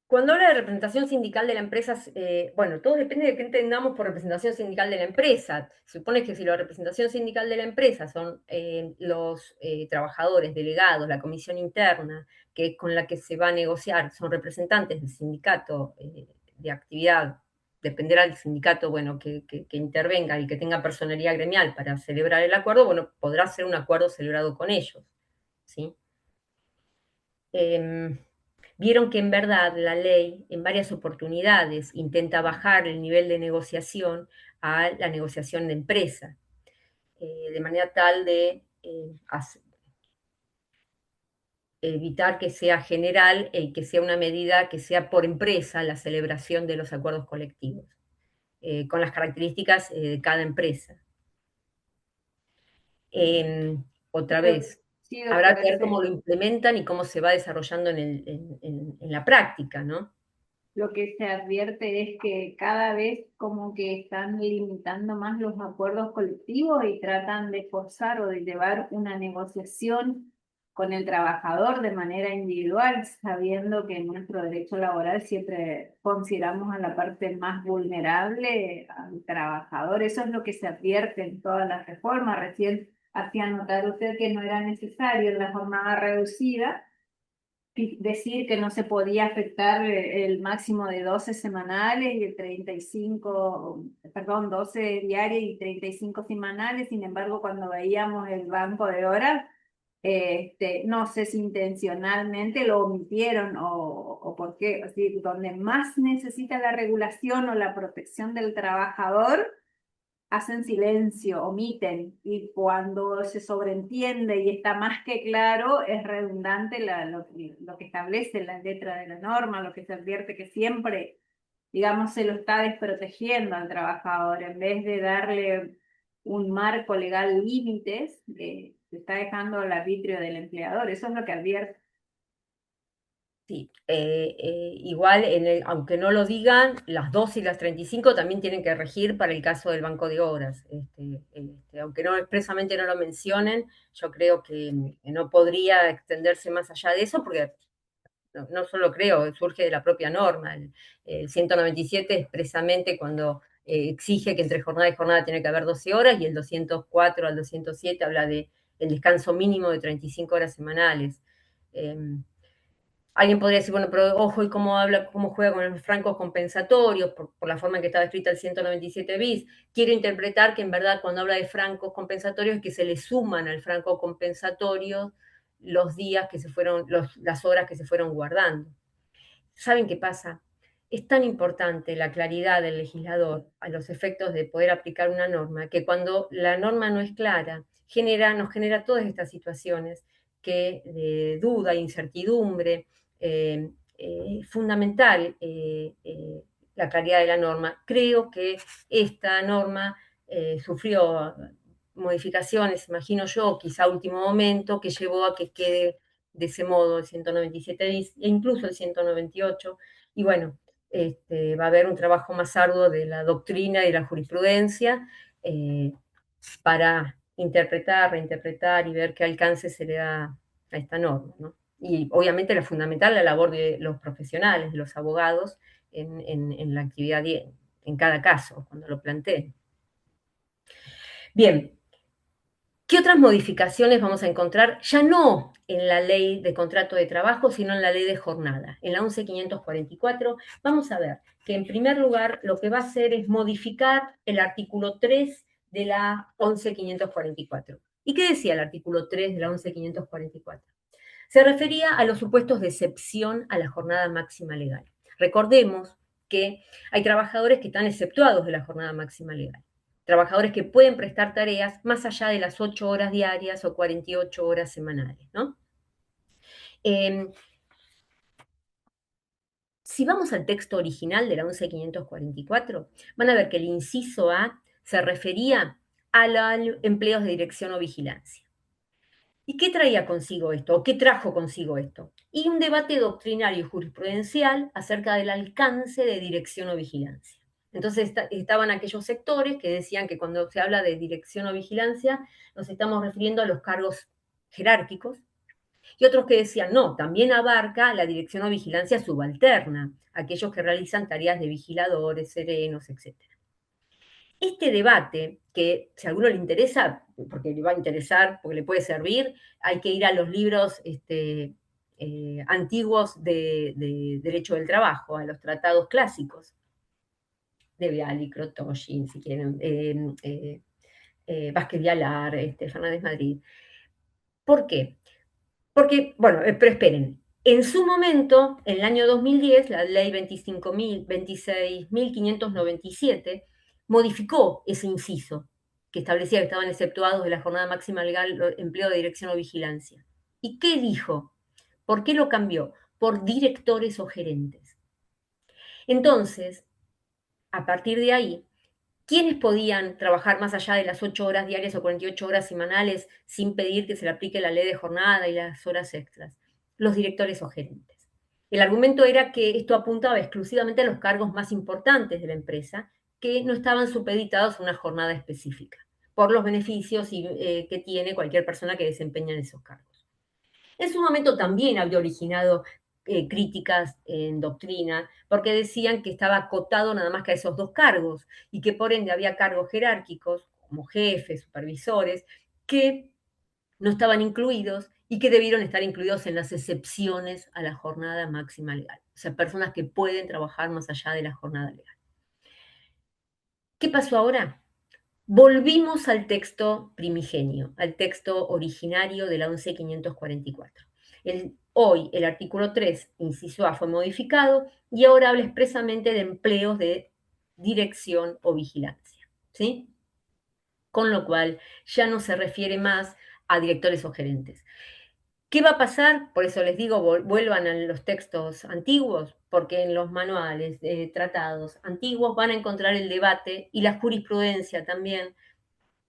Cuando habla de representación sindical de la empresa, bueno, todo depende de qué entendamos por representación sindical de la empresa. Se supone que si la representación sindical de la empresa son los trabajadores, delegados, la comisión interna, que es con la que se va a negociar, son representantes del sindicato de actividad, dependerá del sindicato, bueno, que intervenga y que tenga personería gremial para celebrar el acuerdo, bueno, podrá ser un acuerdo celebrado con ellos, ¿sí? Vieron que en verdad la ley en varias oportunidades intenta bajar el nivel de negociación a la negociación de empresa, de manera tal de evitar que sea general y que sea una medida que sea por empresa la celebración de los acuerdos colectivos, con las características de cada empresa. Otra vez, Sí, habrá doctora, que ver cómo lo implementan y cómo se va desarrollando en la práctica, ¿no? lo que se advierte es que cada vez como que están limitando más los acuerdos colectivos y tratan de forzar o de llevar una negociación con el trabajador de manera individual, sabiendo que en nuestro derecho laboral siempre consideramos a la parte más vulnerable, al trabajador. Eso es lo que se advierte en todas las reformas. Recién hacía notar usted que no era necesario en la jornada reducida decir que no se podía afectar el máximo de 12 semanales y el 35, perdón, 12 diarias y 35 semanales. Sin embargo, cuando veíamos el banco de horas, no sé si intencionalmente lo omitieron o por qué, así, donde más necesita la regulación o la protección del trabajador, hacen silencio, omiten, y cuando se sobreentiende y está más que claro, es redundante lo que establece la letra de la norma, lo que se advierte que siempre, digamos, se lo está desprotegiendo al trabajador, en vez de darle un marco legal límites, se está dejando al arbitrio del empleador, eso es lo que advierte. Sí, igual, aunque no lo digan, las 12 y las 35 también tienen que regir para el caso del banco de horas. Aunque no expresamente no lo mencionen, yo creo que no podría extenderse más allá de eso, porque no solo creo, surge de la propia norma. El 197 expresamente cuando exige que entre jornada y jornada tiene que haber 12 horas, y el 204 al 207 habla de el descanso mínimo de 35 horas semanales. Alguien podría decir, bueno, pero ojo, ¿y cómo habla, cómo juega con los francos compensatorios por la forma en que estaba escrita el 197 bis? Quiero interpretar que en verdad cuando habla de francos compensatorios es que se le suman al franco compensatorio los días que se fueron, las horas que se fueron guardando. ¿Saben qué pasa? Es tan importante la claridad del legislador a los efectos de poder aplicar una norma, que cuando la norma no es clara, nos genera todas estas situaciones que de duda, incertidumbre, fundamental la claridad de la norma. Creo que esta norma sufrió modificaciones, imagino yo, quizá a último momento, que llevó a que quede de ese modo el 197 bis e incluso el 198. Y bueno, va a haber un trabajo más arduo de la doctrina y la jurisprudencia para interpretar, reinterpretar y ver qué alcance se le da a esta norma, ¿no? Y obviamente la fundamental la labor de los profesionales, de los abogados, en la actividad, en cada caso, cuando lo planteen. Bien, ¿qué otras modificaciones vamos a encontrar? Ya no en la ley de contrato de trabajo, sino en la ley de jornada. En la 11.544 vamos a ver que en primer lugar lo que va a hacer es modificar el artículo 3 de la 11.544. ¿Y qué decía el artículo 3 de la 11.544? Se refería a los supuestos de excepción a la jornada máxima legal. Recordemos que hay trabajadores que están exceptuados de la jornada máxima legal. Trabajadores que pueden prestar tareas más allá de las 8 horas diarias o 48 horas semanales, ¿no? Si vamos al texto original de la 11.544, van a ver que el inciso A se refería a los empleos de dirección o vigilancia. ¿Y qué traía consigo esto? ¿O qué trajo consigo esto? Y un debate doctrinario y jurisprudencial acerca del alcance de dirección o vigilancia. Entonces estaban aquellos sectores que decían que cuando se habla de dirección o vigilancia nos estamos refiriendo a los cargos jerárquicos, y otros que decían, no, también abarca la dirección o vigilancia subalterna, aquellos que realizan tareas de vigiladores, serenos, etc. Este debate, que si a alguno le interesa, porque le va a interesar, porque le puede servir, hay que ir a los libros antiguos de Derecho del Trabajo, a los tratados clásicos de Viali, Krotoshin, si quieren, Vázquez de Alar, Fernández Madrid. ¿Por qué? Porque, bueno, pero esperen, en su momento, en el año 2010, la ley 26.597 modificó ese inciso que establecía que estaban exceptuados de la jornada máxima legal empleo de dirección o vigilancia. ¿Y qué dijo? ¿Por qué lo cambió? Por directores o gerentes. Entonces, a partir de ahí, ¿quiénes podían trabajar más allá de las 8 horas diarias o 48 horas semanales sin pedir que se le aplique la ley de jornada y las horas extras? Los directores o gerentes. El argumento era que esto apuntaba exclusivamente a los cargos más importantes de la empresa, que no estaban supeditados a una jornada específica, por los beneficios que tiene cualquier persona que desempeña en esos cargos. En su momento también había originado críticas en doctrina, porque decían que estaba acotado nada más que a esos dos cargos y que por ende había cargos jerárquicos, como jefes, supervisores, que no estaban incluidos y que debieron estar incluidos en las excepciones a la jornada máxima legal. O sea, personas que pueden trabajar más allá de la jornada legal. ¿Qué pasó ahora? Volvimos al texto primigenio, al texto originario de la 11.544. Hoy el artículo 3, inciso A, fue modificado y ahora habla expresamente de empleos de dirección o vigilancia, ¿sí? Con lo cual ya no se refiere más a directores o gerentes. ¿Qué va a pasar? Por eso les digo, vuelvan a los textos antiguos, porque en los manuales, tratados antiguos van a encontrar el debate y la jurisprudencia también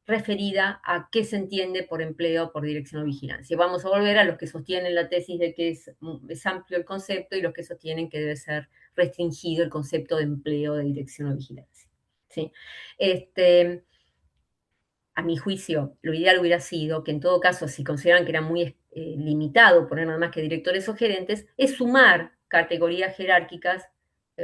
referida a qué se entiende por empleo, por dirección o vigilancia. Vamos a volver a los que sostienen la tesis de que es amplio el concepto y los que sostienen que debe ser restringido el concepto de empleo, de dirección o vigilancia. ¿Sí? A mi juicio, lo ideal hubiera sido que en todo caso, si consideran que era muy limitado poner nada más que directores o gerentes, es sumar categorías jerárquicas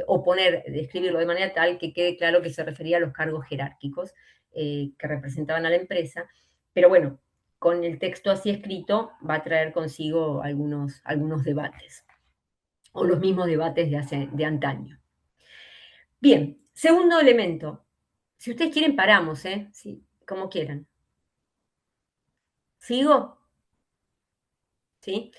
o describirlo de manera tal que quede claro que se refería a los cargos jerárquicos que representaban a la empresa. Pero bueno, con el texto así escrito va a traer consigo algunos debates, o los mismos debates de antaño. Bien, segundo elemento. Si ustedes quieren, paramos, sí, como quieran. ¿Sigo? ¿Sí?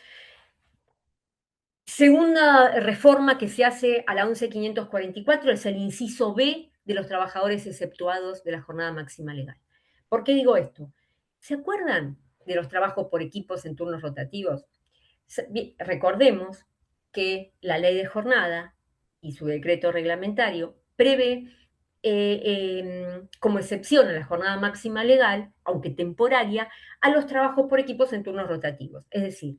Segunda reforma que se hace a la 11.544 es el inciso B de los trabajadores exceptuados de la jornada máxima legal. ¿Por qué digo esto? ¿Se acuerdan de los trabajos por equipos en turnos rotativos? Recordemos que la ley de jornada y su decreto reglamentario prevé como excepción a la jornada máxima legal, aunque temporaria, a los trabajos por equipos en turnos rotativos. Es decir,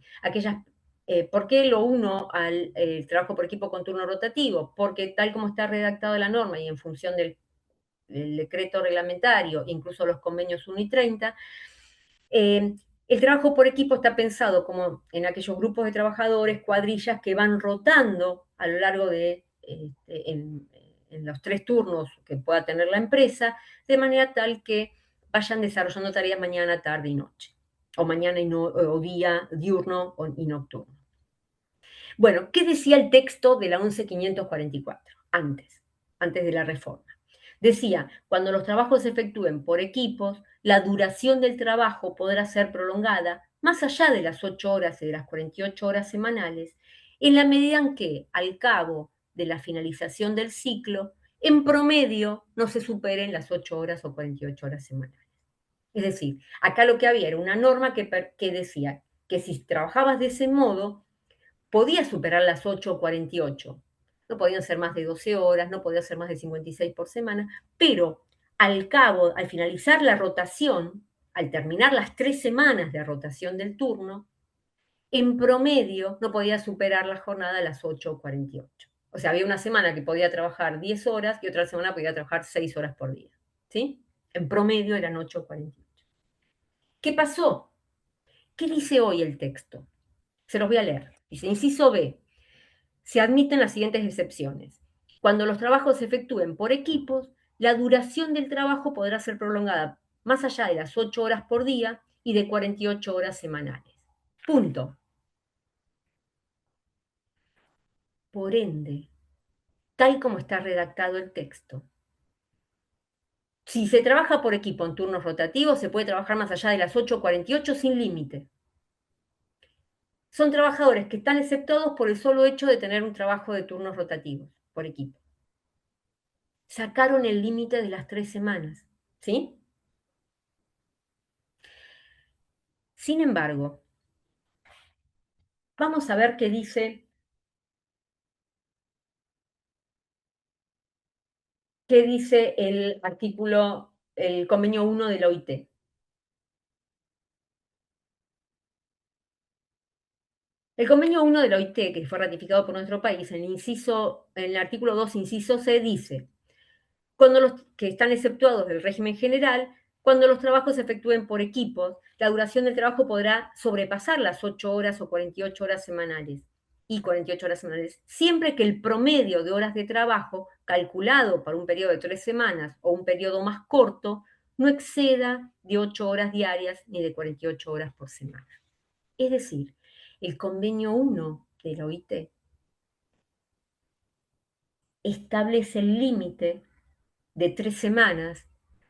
¿por qué lo uno al trabajo por equipo con turno rotativo? Porque tal como está redactada la norma y en función del decreto reglamentario, incluso los convenios 1 y 30, el trabajo por equipo está pensado como en aquellos grupos de trabajadores, cuadrillas que van rotando a lo largo de, en los 3 turnos que pueda tener la empresa, de manera tal que vayan desarrollando tareas mañana, tarde y noche, o mañana o día diurno y nocturno. Bueno, ¿qué decía el texto de la 11.544? Antes de la reforma. Decía, cuando los trabajos se efectúen por equipos, la duración del trabajo podrá ser prolongada más allá de las 8 horas y de las 48 horas semanales, en la medida en que, al cabo de la finalización del ciclo, en promedio no se superen las 8 horas o 48 horas semanales. Es decir, acá lo que había era una norma que decía que si trabajabas de ese modo, podía superar las 8 o 48. No podían ser más de 12 horas, no podía ser más de 56 por semana, pero al finalizar la rotación, al terminar las 3 semanas de rotación del turno, en promedio no podía superar la jornada a las 8 o 48. O sea, había una semana que podía trabajar 10 horas y otra semana podía trabajar 6 horas por día. ¿Sí? En promedio eran 8,48. ¿Qué pasó? ¿Qué dice hoy el texto? Se los voy a leer. Dice, inciso B, se admiten las siguientes excepciones. Cuando los trabajos se efectúen por equipos, la duración del trabajo podrá ser prolongada más allá de las 8 horas por día y de 48 horas semanales. Punto. Por ende, tal como está redactado el texto, si se trabaja por equipo en turnos rotativos, se puede trabajar más allá de las 8:48 sin límite. Son trabajadores que están exceptuados por el solo hecho de tener un trabajo de turnos rotativos por equipo. Sacaron el límite de las 3 semanas, ¿sí? Sin embargo, vamos a ver qué dice el artículo, el convenio 1 de la OIT. El convenio 1 de la OIT, que fue ratificado por nuestro país, en el artículo 2, inciso C, dice, cuando los que están exceptuados del régimen general, cuando los trabajos se efectúen por equipos, la duración del trabajo podrá sobrepasar las 8 horas o 48 horas semanales y 48 horas semanales, siempre que el promedio de horas de trabajo calculado para un periodo de 3 semanas o un periodo más corto no exceda de 8 horas diarias ni de 48 horas por semana. Es decir, el convenio 1 de la OIT establece el límite de 3 semanas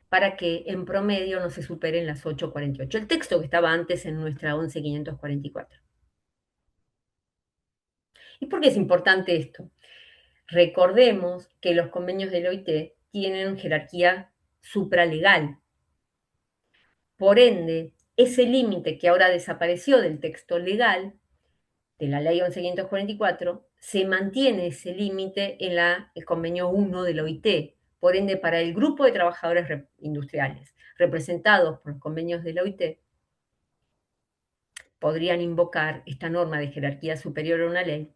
para que en promedio no se superen las 8:48. El texto que estaba antes en nuestra 11.544. ¿Y por qué es importante esto? Recordemos que los convenios del OIT tienen jerarquía supralegal. Por ende, ese límite que ahora desapareció del texto legal, de la ley 11.544, se mantiene ese límite en el convenio 1 de la OIT. Por ende, para el grupo de trabajadores industriales representados por los convenios de la OIT, podrían invocar esta norma de jerarquía superior a una ley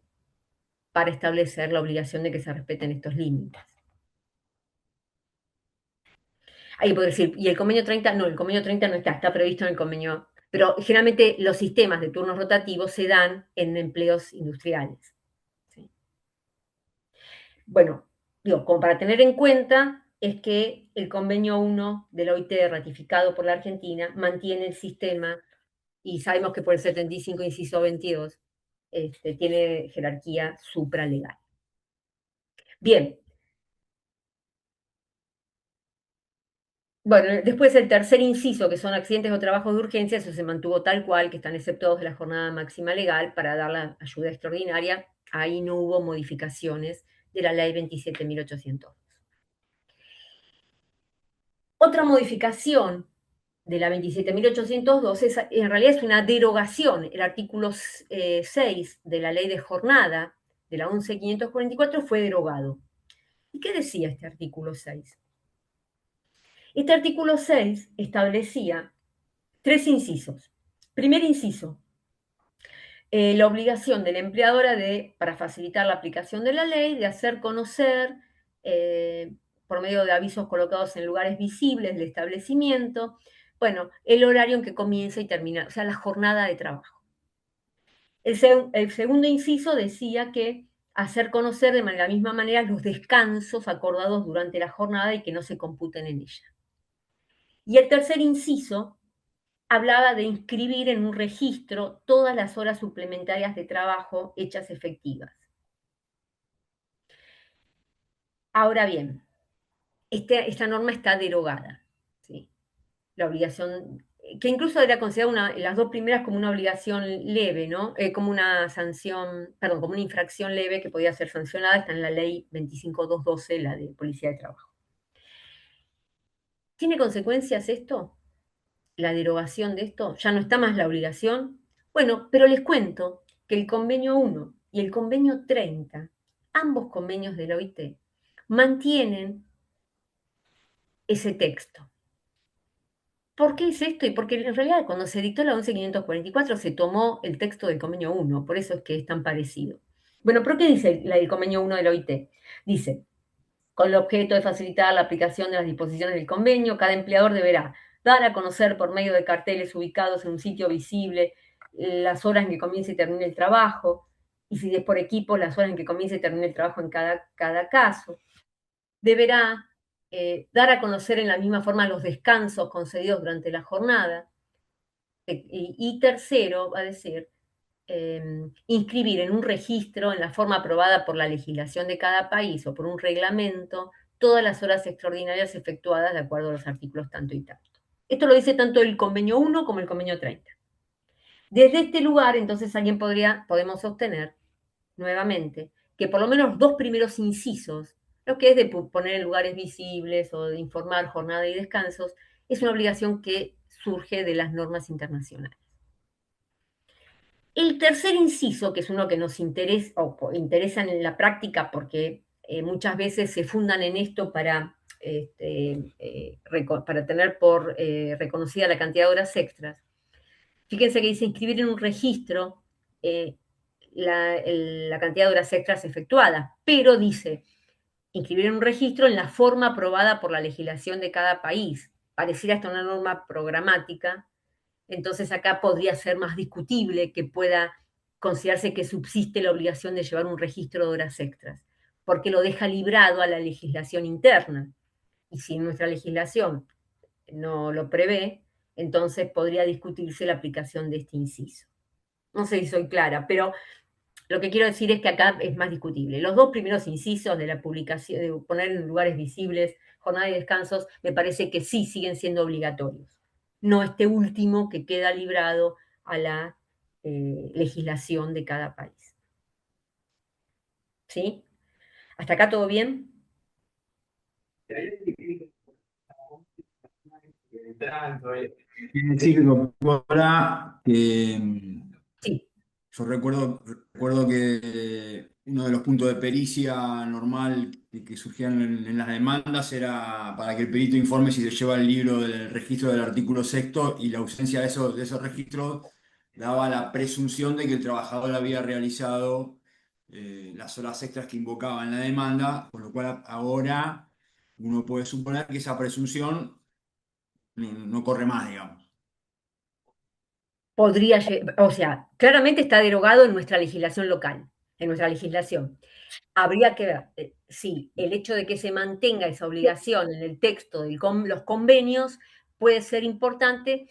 para establecer la obligación de que se respeten estos límites. Ahí puedo decir, ¿y el convenio 30? No, el convenio 30 no está previsto en el convenio, pero generalmente los sistemas de turnos rotativos se dan en empleos industriales. ¿Sí? Bueno, digo, como para tener en cuenta es que el convenio 1 de la OIT, ratificado por la Argentina, mantiene el sistema, y sabemos que por el 75, inciso 22, tiene jerarquía supralegal. Bien. Bueno, después el tercer inciso, que son accidentes o trabajos de urgencia, eso se mantuvo tal cual, que están exceptuados de la jornada máxima legal para dar la ayuda extraordinaria. Ahí no hubo modificaciones de la ley 27.802. Otra modificación de la 27.802 en realidad es una derogación. El artículo 6 de la ley de jornada de la 11.544 fue derogado. ¿Y qué decía este artículo 6? Este artículo 6 establecía 3 incisos. Primer inciso, la obligación de la empleadora para facilitar la aplicación de la ley, de hacer conocer, por medio de avisos colocados en lugares visibles del establecimiento, bueno, el horario en que comienza y termina, o sea, la jornada de trabajo. El segundo inciso decía que hacer conocer de la misma manera los descansos acordados durante la jornada y que no se computen en ella. Y el tercer inciso hablaba de inscribir en un registro todas las horas suplementarias de trabajo hechas efectivas. Ahora bien, esta norma está derogada. ¿Sí? La obligación, que incluso era considerada las dos primeras como una obligación leve, ¿no? Como una sanción, perdón, como una infracción leve que podía ser sancionada, está en la ley 25.212, la de Policía de Trabajo. ¿Tiene consecuencias esto? La derogación de esto, ya no está más la obligación. Bueno, pero les cuento que el convenio 1 y el convenio 30, ambos convenios de la OIT, mantienen ese texto. ¿Por qué es esto? Y porque en realidad cuando se dictó la 11.544 se tomó el texto del convenio 1, por eso es que es tan parecido. Bueno, ¿pero qué dice el convenio 1 de la OIT? Dice, con el objeto de facilitar la aplicación de las disposiciones del convenio, cada empleador deberá dar a conocer por medio de carteles ubicados en un sitio visible las horas en que comienza y termina el trabajo, y si es por equipo, las horas en que comienza y termina el trabajo en cada caso. Deberá dar a conocer en la misma forma los descansos concedidos durante la jornada. Y tercero, va a decir, inscribir en un registro, en la forma aprobada por la legislación de cada país o por un reglamento, todas las horas extraordinarias efectuadas de acuerdo a los artículos tanto y tanto. Esto lo dice tanto el convenio 1 como el convenio 30. Desde este lugar, entonces, podemos sostener nuevamente que por lo menos los dos primeros incisos, lo que es de poner en lugares visibles o de informar jornada y descansos, es una obligación que surge de las normas internacionales. El tercer inciso, que es uno que nos interesa en la práctica porque muchas veces se fundan en esto para tener por reconocida la cantidad de horas extras. Fíjense que dice inscribir en un registro la cantidad de horas extras efectuadas, pero dice inscribir en un registro en la forma aprobada por la legislación de cada país. Pareciera hasta una norma programática, entonces acá podría ser más discutible que pueda considerarse que subsiste la obligación de llevar un registro de horas extras, porque lo deja librado a la legislación interna. Y si nuestra legislación no lo prevé, entonces podría discutirse la aplicación de este inciso. No sé si soy clara, pero lo que quiero decir es que acá es más discutible. Los dos primeros incisos de la publicación, de poner en lugares visibles jornada y descansos, me parece que sí siguen siendo obligatorios. No este último que queda librado a la legislación de cada país. ¿Sí? ¿Hasta acá todo bien? Quiere decir, doctora, que Sí. yo recuerdo que uno de los puntos de pericia normal que surgían en las demandas era para que el perito informe si se lleva el libro del registro del artículo sexto, y la ausencia de esos registros daba la presunción de que el trabajador había realizado las horas extras que invocaba en la demanda, con lo cual ahora uno puede suponer que esa presunción no corre más, digamos. Podría, o sea, claramente está derogado en nuestra legislación local, en nuestra legislación. Habría que ver si el hecho de que se mantenga esa obligación en el texto de los convenios puede ser importante,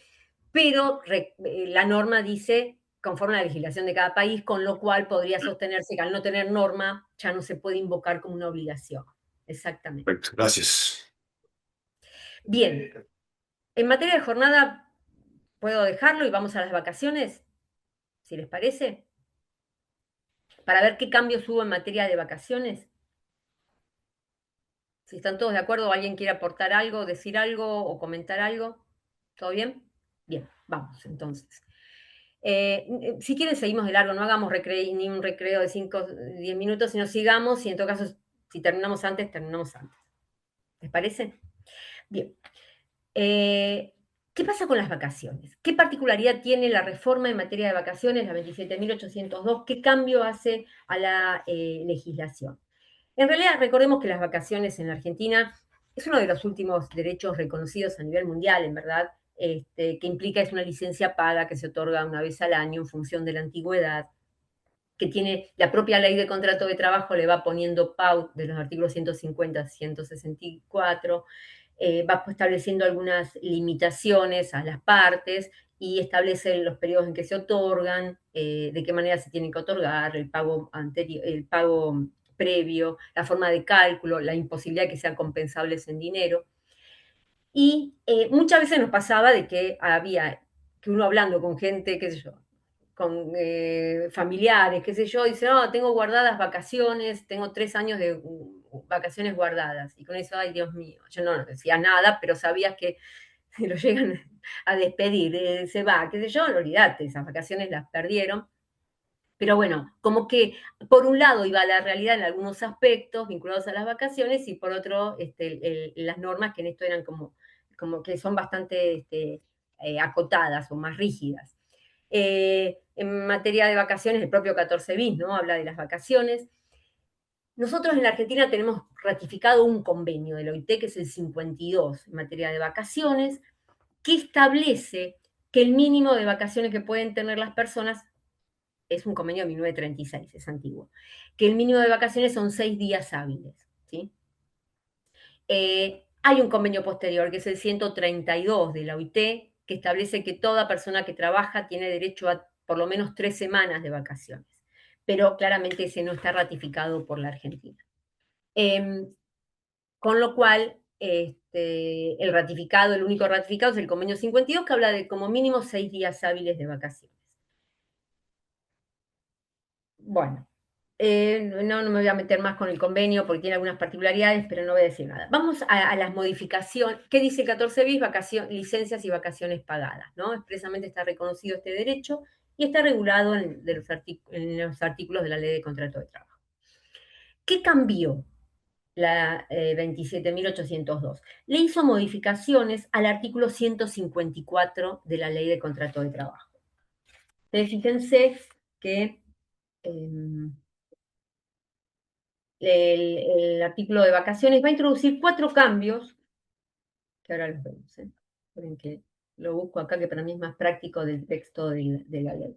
pero la norma dice conforme a la legislación de cada país, con lo cual podría sostenerse que al no tener norma ya no se puede invocar como una obligación. Exactamente. Perfecto, gracias. Bien, en materia de jornada, ¿puedo dejarlo y vamos a las vacaciones? Si les parece. Para ver qué cambios hubo en materia de vacaciones. Si están todos de acuerdo, o alguien quiere aportar algo, decir algo o comentar algo. ¿Todo bien? Bien, vamos entonces. Si quieren seguimos de largo, no hagamos ni un recreo de 5 10 minutos, sino sigamos y en todo caso, si terminamos antes, terminamos antes. ¿Les parece? Bien. ¿Qué pasa con las vacaciones? ¿Qué particularidad tiene la reforma en materia de vacaciones, la 27.802? ¿Qué cambio hace a la legislación? En realidad, recordemos que las vacaciones en la Argentina es uno de los últimos derechos reconocidos a nivel mundial, en verdad, que implica es una licencia paga que se otorga una vez al año en función de la antigüedad, que tiene la propia ley de contrato de trabajo, le va poniendo de los artículos 150 a 164, va estableciendo algunas limitaciones a las partes y establece los periodos en que se otorgan, de qué manera se tienen que otorgar, el pago previo, la forma de cálculo, la imposibilidad de que sean compensables en dinero. Y muchas veces nos pasaba de que uno hablando con gente, qué sé yo, con familiares, qué sé yo, dice, no, tengo guardadas vacaciones, tengo 3 años de vacaciones guardadas. Y con eso, ay, Dios mío, yo no decía nada, pero sabías que si lo llegan a despedir, se va, qué sé yo, no olvidate, esas vacaciones las perdieron. Pero bueno, como que por un lado iba la realidad en algunos aspectos vinculados a las vacaciones y por otro las normas que en esto eran como que son bastante acotadas o más rígidas. en materia de vacaciones, el propio 14 bis, ¿no? Habla de las vacaciones. Nosotros en la Argentina tenemos ratificado un convenio de la OIT, que es el 52, en materia de vacaciones, que establece que el mínimo de vacaciones que pueden tener las personas es un convenio de 1936, es antiguo, que el mínimo de vacaciones son 6 días hábiles, ¿sí? Hay un convenio posterior, que es el 132 de la OIT, que establece que toda persona que trabaja tiene derecho a por lo menos 3 semanas de vacaciones, pero claramente ese no está ratificado por la Argentina. Con lo cual, el único ratificado es el convenio 52, que habla de como mínimo 6 días hábiles de vacaciones. Bueno, no me voy a meter más con el convenio porque tiene algunas particularidades, pero no voy a decir nada. Vamos a las modificaciones. ¿Qué dice el 14 bis? Licencias y vacaciones pagadas, ¿no? Expresamente está reconocido este derecho y está regulado en los artículos de la Ley de Contrato de Trabajo. ¿Qué cambió la 27.802? Le hizo modificaciones al artículo 154 de la Ley de Contrato de Trabajo. Entonces, fíjense que el artículo de vacaciones va a introducir 4 cambios, que ahora los vemos. Esperen que lo busco acá, que para mí es más práctico del texto de la ley.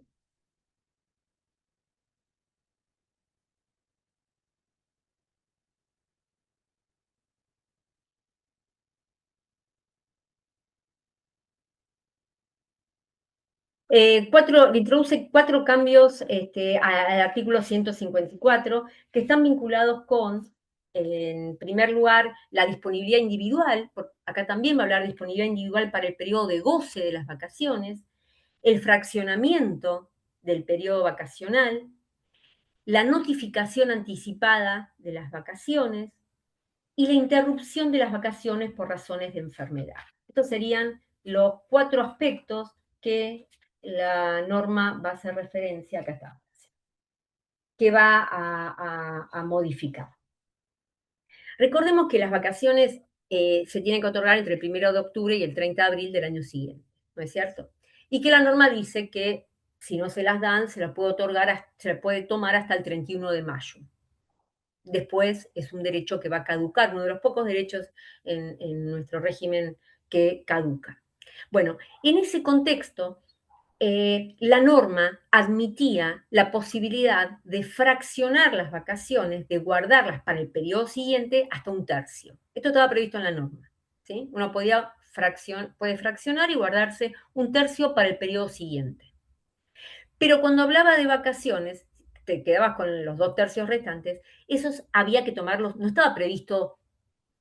Introduce 4 cambios al artículo 154 que están vinculados con, en primer lugar, la disponibilidad individual. Acá también va a hablar de disponibilidad individual para el periodo de goce de las vacaciones, el fraccionamiento del periodo vacacional, la notificación anticipada de las vacaciones y la interrupción de las vacaciones por razones de enfermedad. Estos serían los 4 aspectos que la norma va a hacer referencia, acá está, que va a modificar. Recordemos que las vacaciones se tienen que otorgar entre el 1 de octubre y el 30 de abril del año siguiente, ¿no es cierto? Y que la norma dice que si no se las dan, se las puede otorgar, se las puede tomar hasta el 31 de mayo. Después es un derecho que va a caducar, uno de los pocos derechos en nuestro régimen que caduca. Bueno, en ese contexto, la norma admitía la posibilidad de fraccionar las vacaciones, de guardarlas para el periodo siguiente hasta un tercio. Esto estaba previsto en la norma, ¿sí? Uno puede fraccionar y guardarse un tercio para el periodo siguiente. Pero cuando hablaba de vacaciones, te quedabas con los 2 tercios restantes, esos había que tomarlos, no estaba previsto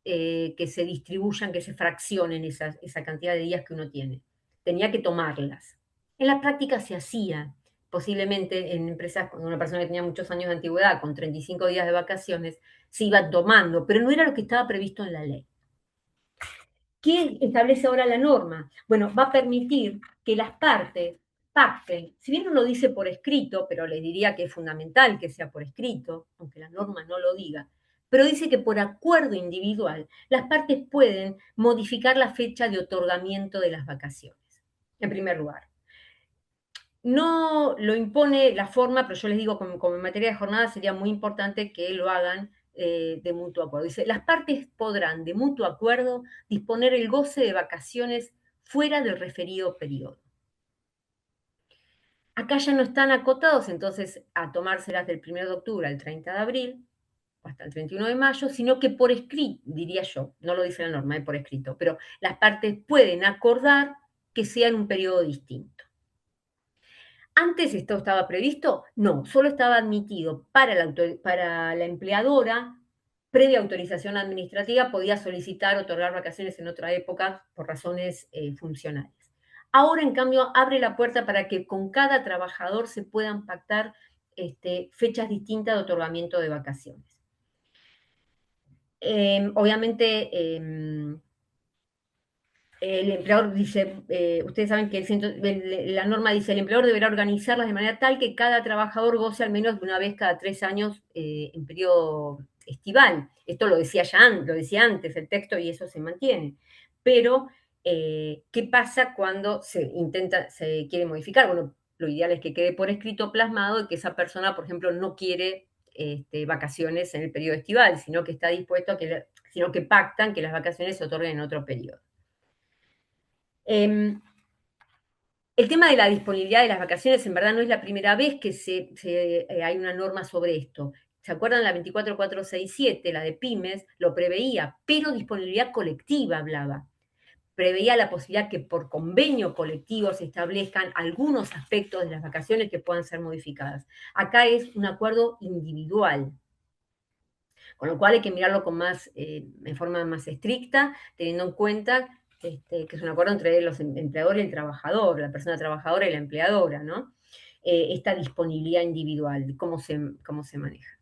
que se distribuyan, que se fraccionen esa cantidad de días que uno tiene. Tenía que tomarlas. En la práctica se hacía, posiblemente en empresas con una persona que tenía muchos años de antigüedad, con 35 días de vacaciones, se iba tomando, pero no era lo que estaba previsto en la ley. ¿Qué establece ahora la norma? Bueno, va a permitir que las partes pacten, si bien no lo dice por escrito, pero les diría que es fundamental que sea por escrito, aunque la norma no lo diga, pero dice que por acuerdo individual las partes pueden modificar la fecha de otorgamiento de las vacaciones, en primer lugar. No lo impone la forma, pero yo les digo, como en materia de jornada sería muy importante que lo hagan de mutuo acuerdo. Dice, las partes podrán de mutuo acuerdo disponer el goce de vacaciones fuera del referido periodo. Acá ya no están acotados entonces a tomárselas del 1 de octubre al 30 de abril, o hasta el 31 de mayo, sino que por escrito, diría yo, no lo dice la norma, es por escrito, pero las partes pueden acordar que sea en un periodo distinto. ¿Antes esto estaba previsto? No, solo estaba admitido para la empleadora, previa autorización administrativa, podía solicitar otorgar vacaciones en otra época por razones funcionales. Ahora, en cambio, abre la puerta para que con cada trabajador se puedan pactar fechas distintas de otorgamiento de vacaciones. Obviamente, el empleador dice, ustedes saben que la norma dice, el empleador deberá organizarlas de manera tal que cada trabajador goce al menos de una vez cada 3 años en periodo estival. Esto lo decía antes el texto y eso se mantiene. Pero, ¿qué pasa cuando se quiere modificar? Bueno, lo ideal es que quede por escrito plasmado de que esa persona, por ejemplo, no quiere vacaciones en el periodo estival, sino que está dispuesto a que, sino que pactan que las vacaciones se otorguen en otro periodo. El tema de la disponibilidad de las vacaciones en verdad no es la primera vez que hay una norma sobre esto. ¿Se acuerdan? La 24467, la de pymes, lo preveía, pero disponibilidad colectiva hablaba. Preveía la posibilidad que por convenio colectivo se establezcan algunos aspectos de las vacaciones que puedan ser modificadas. Acá es un acuerdo individual, con lo cual hay que mirarlo en forma más estricta, teniendo en cuenta que es un acuerdo entre los empleadores y el trabajador, la persona trabajadora y la empleadora, ¿no? Esta disponibilidad individual, cómo se maneja.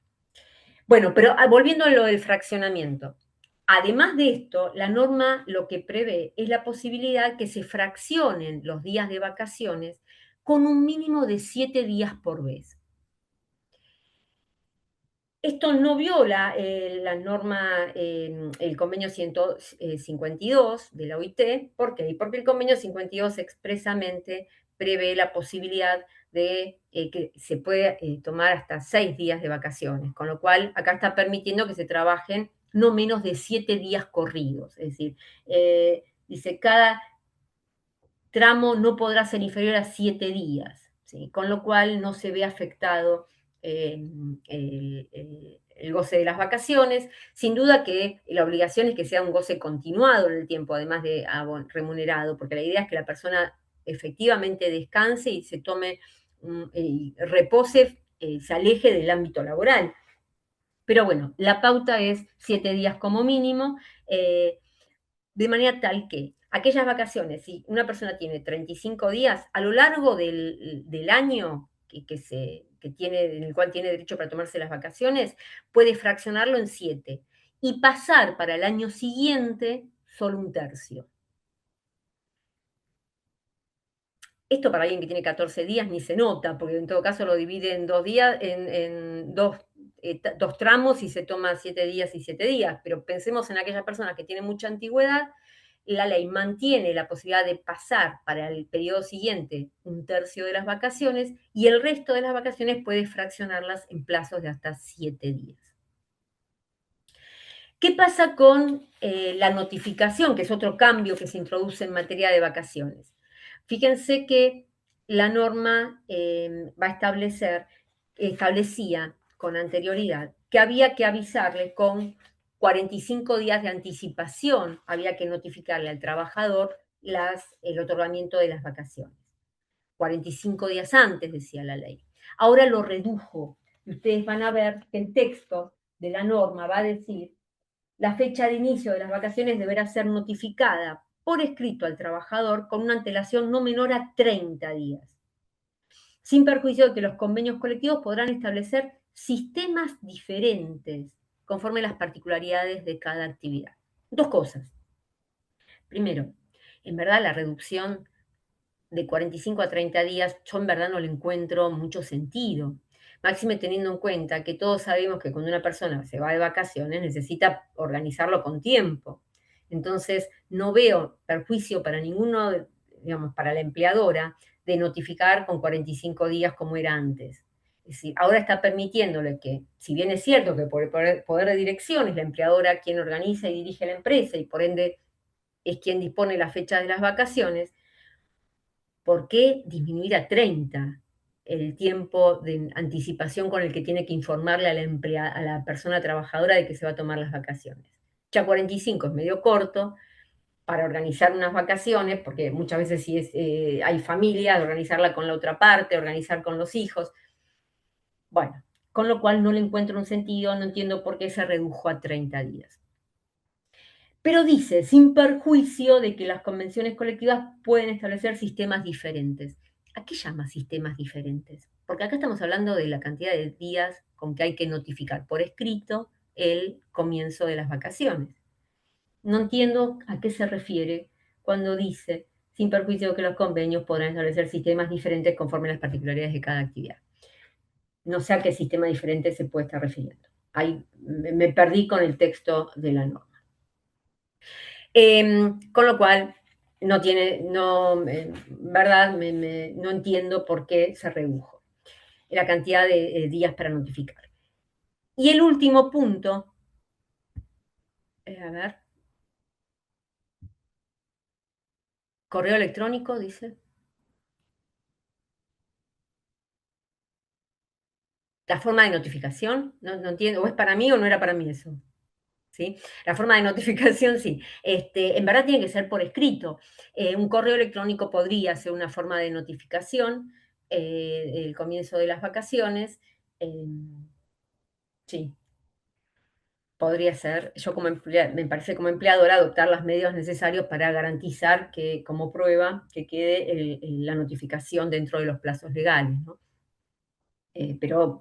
Bueno, pero volviendo a lo del fraccionamiento. Además de esto, la norma lo que prevé es la posibilidad que se fraccionen los días de vacaciones con un mínimo de 7 días por vez. Esto no viola la norma, el convenio 152 de la OIT. ¿Por qué? Porque el convenio 52 expresamente prevé la posibilidad de que se puede tomar hasta 6 días de vacaciones, con lo cual acá está permitiendo que se trabajen no menos de 7 días corridos. Es decir, dice, cada tramo no podrá ser inferior a 7 días, ¿sí? Con lo cual no se ve afectado el goce de las vacaciones. Sin duda que la obligación es que sea un goce continuado en el tiempo, además de remunerado, porque la idea es que la persona efectivamente descanse y se tome, repose, se aleje del ámbito laboral. Pero bueno, la pauta es 7 días como mínimo, de manera tal que aquellas vacaciones, si una persona tiene 35 días, a lo largo del año en el cual tiene derecho para tomarse las vacaciones, puede fraccionarlo en 7 y pasar para el año siguiente solo un tercio. Esto para alguien que tiene 14 días ni se nota, porque en todo caso lo divide en 2 días, en dos tramos y se toma 7 días y 7 días. Pero pensemos en aquellas personas que tienen mucha antigüedad, la ley mantiene la posibilidad de pasar para el periodo siguiente un tercio de las vacaciones y el resto de las vacaciones puede fraccionarlas en plazos de hasta 7 días. ¿Qué pasa con la notificación, que es otro cambio que se introduce en materia de vacaciones? Fíjense que la norma establecía con anterioridad que había que avisarle con 45 días de anticipación, había que notificarle al trabajador el otorgamiento de las vacaciones. 45 días antes, decía la ley. Ahora lo redujo. Y ustedes van a ver que el texto de la norma va a decir: la fecha de inicio de las vacaciones deberá ser notificada por escrito al trabajador con una antelación no menor a 30 días, sin perjuicio de que los convenios colectivos podrán establecer sistemas diferentes conforme a las particularidades de cada actividad. Dos cosas. Primero, en verdad la reducción de 45 a 30 días, yo en verdad no le encuentro mucho sentido. Máxime teniendo en cuenta que todos sabemos que cuando una persona se va de vacaciones necesita organizarlo con tiempo. Entonces, no veo perjuicio para ninguno, digamos, para la empleadora, de notificar con 45 días como era antes. Es decir, ahora está permitiéndole que, si bien es cierto que por el poder de dirección es la empleadora quien organiza y dirige la empresa y por ende es quien dispone la fecha de las vacaciones, ¿por qué disminuir a 30 el tiempo de anticipación con el que tiene que informarle a la persona trabajadora de que se va a tomar las vacaciones? Ya 45 es medio corto para organizar unas vacaciones, porque muchas veces si hay familia, organizarla con la otra parte, organizar con los hijos. Bueno, con lo cual no le encuentro un sentido, no entiendo por qué se redujo a 30 días. Pero dice, sin perjuicio de que las convenciones colectivas pueden establecer sistemas diferentes. ¿A qué llama sistemas diferentes? Porque acá estamos hablando de la cantidad de días con que hay que notificar por escrito el comienzo de las vacaciones. No entiendo a qué se refiere cuando dice, sin perjuicio de que los convenios podrán establecer sistemas diferentes conforme a las particularidades de cada actividad. No sé a qué sistema diferente se puede estar refiriendo. Ahí me perdí con el texto de la norma. Con lo cual, no tiene, no, verdad, no entiendo por qué se redujo la cantidad de días para notificar. Y el último punto, a ver, correo electrónico, dice. La forma de notificación, no entiendo, o es para mí o no era para mí eso. ¿Sí? La forma de notificación, sí. En verdad tiene que ser por escrito. Un correo electrónico podría ser una forma de notificación, el comienzo de las vacaciones. Sí, podría ser. Yo como me parece como empleadora adoptar los medios necesarios para garantizar que como prueba que quede la notificación dentro de los plazos legales, ¿no? Pero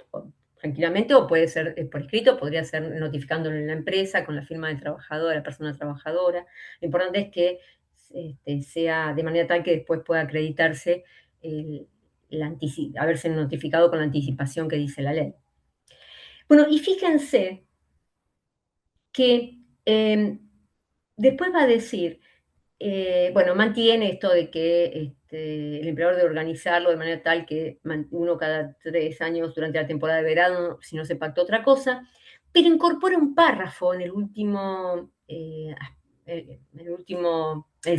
tranquilamente, o puede ser por escrito, podría ser notificándolo en la empresa con la firma del trabajador, de la persona trabajadora. Lo importante es que sea de manera tal que después pueda acreditarse haberse notificado con la anticipación que dice la ley. Bueno, y fíjense que después va a decir, bueno, mantiene esto de que el empleador debe organizarlo de manera tal que uno cada 3 años durante la temporada de verano, si no se pactó otra cosa, pero incorpora un párrafo en el último, el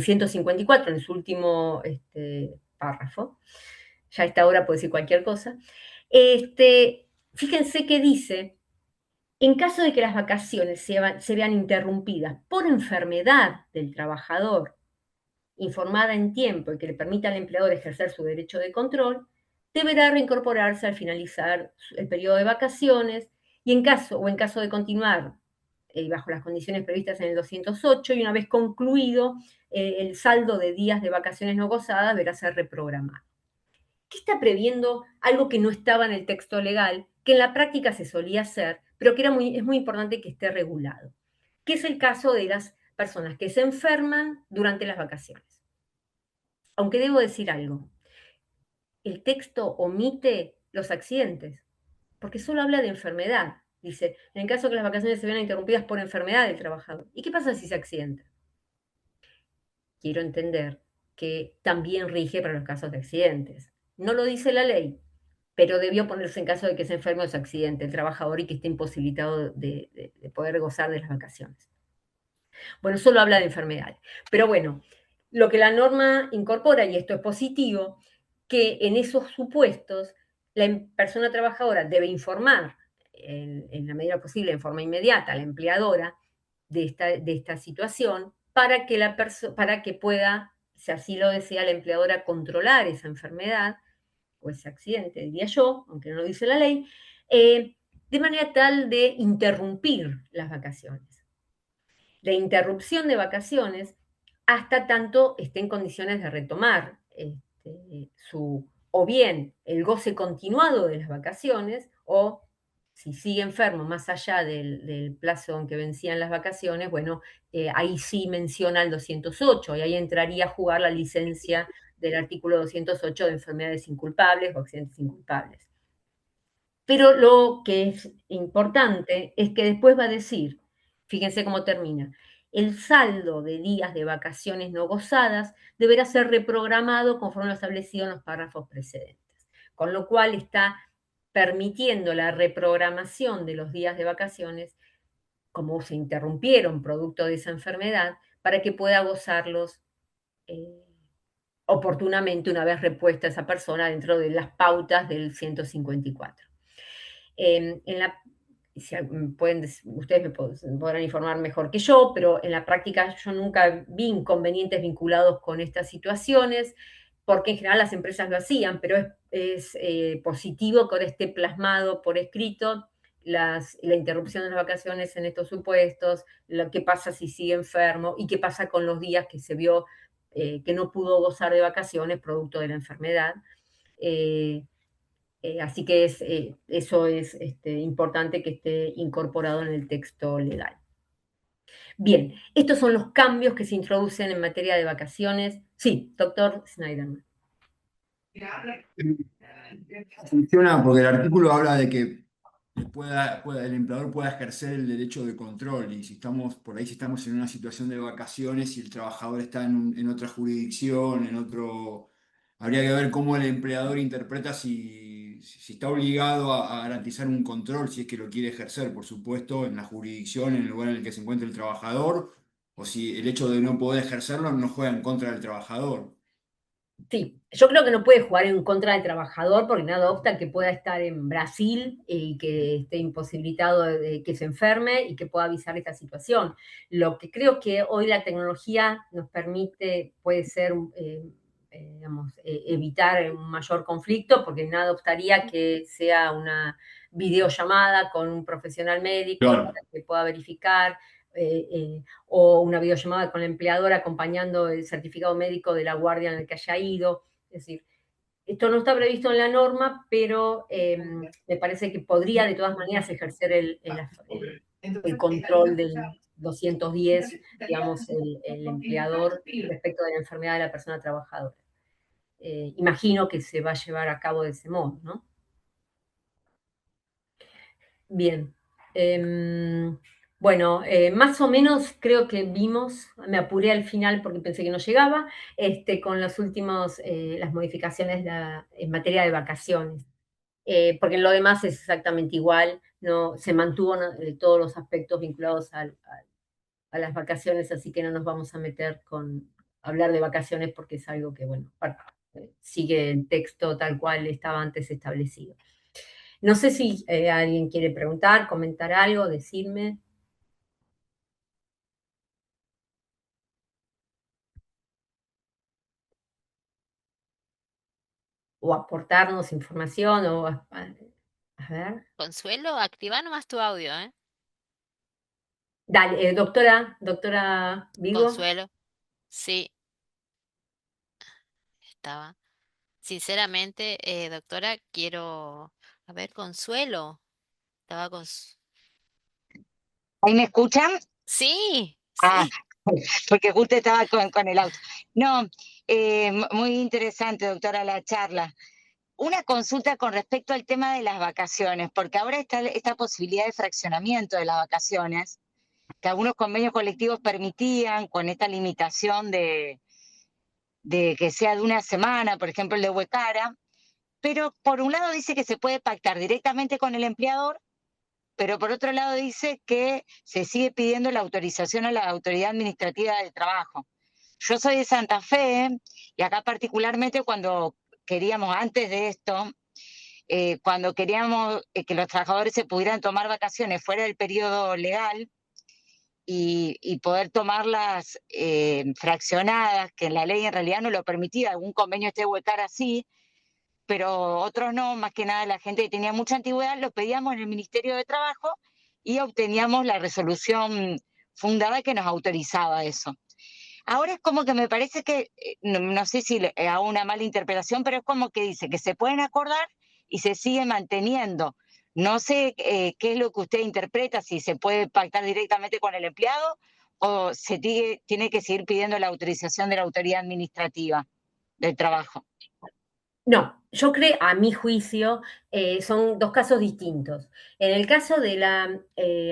154, en su último párrafo. Ya a esta hora puede decir cualquier cosa. Fíjense que dice, en caso de que las vacaciones se vean interrumpidas por enfermedad del trabajador, informada en tiempo y que le permita al empleador ejercer su derecho de control, deberá reincorporarse al finalizar el periodo de vacaciones y en caso de continuar bajo las condiciones previstas en el 208 y una vez concluido el saldo de días de vacaciones no gozadas deberá ser reprogramado. ¿Qué está previendo algo que no estaba en el texto legal, que en la práctica se solía hacer, pero que es muy importante que esté regulado? Que es el caso de las personas que se enferman durante las vacaciones. Aunque debo decir algo, el texto omite los accidentes, porque solo habla de enfermedad. Dice, en el caso que las vacaciones se vean interrumpidas por enfermedad del trabajador. ¿Y qué pasa si se accidenta? Quiero entender que también rige para los casos de accidentes. No lo dice la ley, pero debió ponerse en caso de que se enferme o se accidente el trabajador y que esté imposibilitado de poder gozar de las vacaciones. Bueno, solo habla de enfermedades. Pero bueno, lo que la norma incorpora, y esto es positivo, que en esos supuestos la persona trabajadora debe informar en la medida posible, en forma inmediata, a la empleadora de esta situación para que pueda, si así lo desea la empleadora, controlar esa enfermedad o ese accidente, diría yo, aunque no lo dice la ley, de manera tal de interrumpir las vacaciones. La interrupción de vacaciones hasta tanto esté en condiciones de retomar o bien el goce continuado de las vacaciones, o si sigue enfermo más allá del plazo en que vencían las vacaciones, bueno, ahí sí menciona el 208, y ahí entraría a jugar la licencia del artículo 208 de enfermedades inculpables o accidentes inculpables. Pero lo que es importante es que después va a decir, fíjense cómo termina, el saldo de días de vacaciones no gozadas deberá ser reprogramado conforme lo establecido en los párrafos precedentes. Con lo cual está permitiendo la reprogramación de los días de vacaciones, como se interrumpieron producto de esa enfermedad, para que pueda gozarlos oportunamente una vez repuesta esa persona dentro de las pautas del 154. Ustedes me podrán informar mejor que yo, pero en la práctica yo nunca vi inconvenientes vinculados con estas situaciones, porque en general las empresas lo hacían, pero es positivo que ahora esté plasmado por escrito la interrupción de las vacaciones en estos supuestos, lo que pasa si sigue enfermo y qué pasa con los días que se vio que no pudo gozar de vacaciones producto de la enfermedad. Así que eso es importante que esté incorporado en el texto legal. Bien, estos son los cambios que se introducen en materia de vacaciones. Sí, doctor Schneiderman. Funciona porque el artículo habla de que el empleador pueda ejercer el derecho de control. Y si estamos por ahí, si estamos en una situación de vacaciones y el trabajador está en otra jurisdicción, habría que ver cómo el empleador interpreta si está obligado a garantizar un control, si es que lo quiere ejercer, por supuesto, en la jurisdicción, en el lugar en el que se encuentre el trabajador, o si el hecho de no poder ejercerlo no juega en contra del trabajador. Sí, yo creo que no puede jugar en contra del trabajador porque nada obsta que pueda estar en Brasil y que esté imposibilitado de que se enferme y que pueda avisar esta situación. Lo que creo que hoy la tecnología nos permite puede ser, digamos, evitar un mayor conflicto porque nada obstaría que sea una videollamada con un profesional médico Claro. para que pueda verificar o una videollamada con el empleador acompañando el certificado médico de la guardia en el que haya ido. Es decir, esto no está previsto en la norma, pero me parece que podría de todas maneras ejercer el control del 210, digamos, el empleador respecto de la enfermedad de la persona trabajadora. Imagino que se va a llevar a cabo de ese modo, ¿no? Bien. Bueno, más o menos creo que vimos, me apuré al final porque pensé que no llegaba, con las últimas, las modificaciones en materia de vacaciones. Porque en lo demás es exactamente igual, no, se mantuvo todos los aspectos vinculados a las vacaciones, así que no nos vamos a meter con hablar de vacaciones porque es algo que, bueno, sigue el texto tal cual estaba antes establecido. No sé si alguien quiere preguntar, comentar algo, decirme. O aportarnos información, a ver. Consuelo, activa nomás tu audio, ¿eh? Dale, doctora Vigo. Consuelo, sí, estaba. Sinceramente, doctora, quiero... A ver, Consuelo, estaba con... ¿Ahí me escuchan? Sí, Ah, sí, porque justo estaba con el auto. No, muy interesante, doctora, la charla. Una consulta con respecto al tema de las vacaciones, porque ahora está esta posibilidad de fraccionamiento de las vacaciones, que algunos convenios colectivos permitían con esta limitación de que sea de una semana, por ejemplo el de Huecara, pero por un lado dice que se puede pactar directamente con el empleador, pero por otro lado dice que se sigue pidiendo la autorización a la autoridad administrativa del trabajo. Yo soy de Santa Fe y acá particularmente cuando queríamos, antes de esto, cuando queríamos que los trabajadores se pudieran tomar vacaciones fuera del periodo legal y poder tomarlas fraccionadas, que en la ley en realidad no lo permitía, algún convenio este huecar así, pero otros no, más que nada la gente que tenía mucha antigüedad, lo pedíamos en el Ministerio de Trabajo y obteníamos la resolución fundada que nos autorizaba eso. Ahora es como que me parece que, no sé si hago una mala interpretación, pero es como que dice que se pueden acordar y se sigue manteniendo. No sé qué es lo que usted interpreta, si se puede pactar directamente con el empleado o se tiene que seguir pidiendo la autorización de la autoridad administrativa del trabajo. No, yo creo, a mi juicio, son dos casos distintos. En el caso de la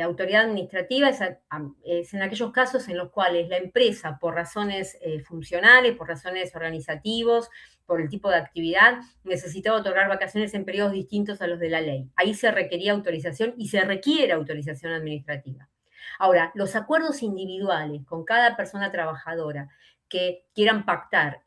autoridad administrativa, es en aquellos casos en los cuales la empresa, por razones funcionales, por razones organizativos, por el tipo de actividad, necesitaba otorgar vacaciones en periodos distintos a los de la ley. Ahí se requería autorización y se requiere autorización administrativa. Ahora, los acuerdos individuales con cada persona trabajadora que quieran pactar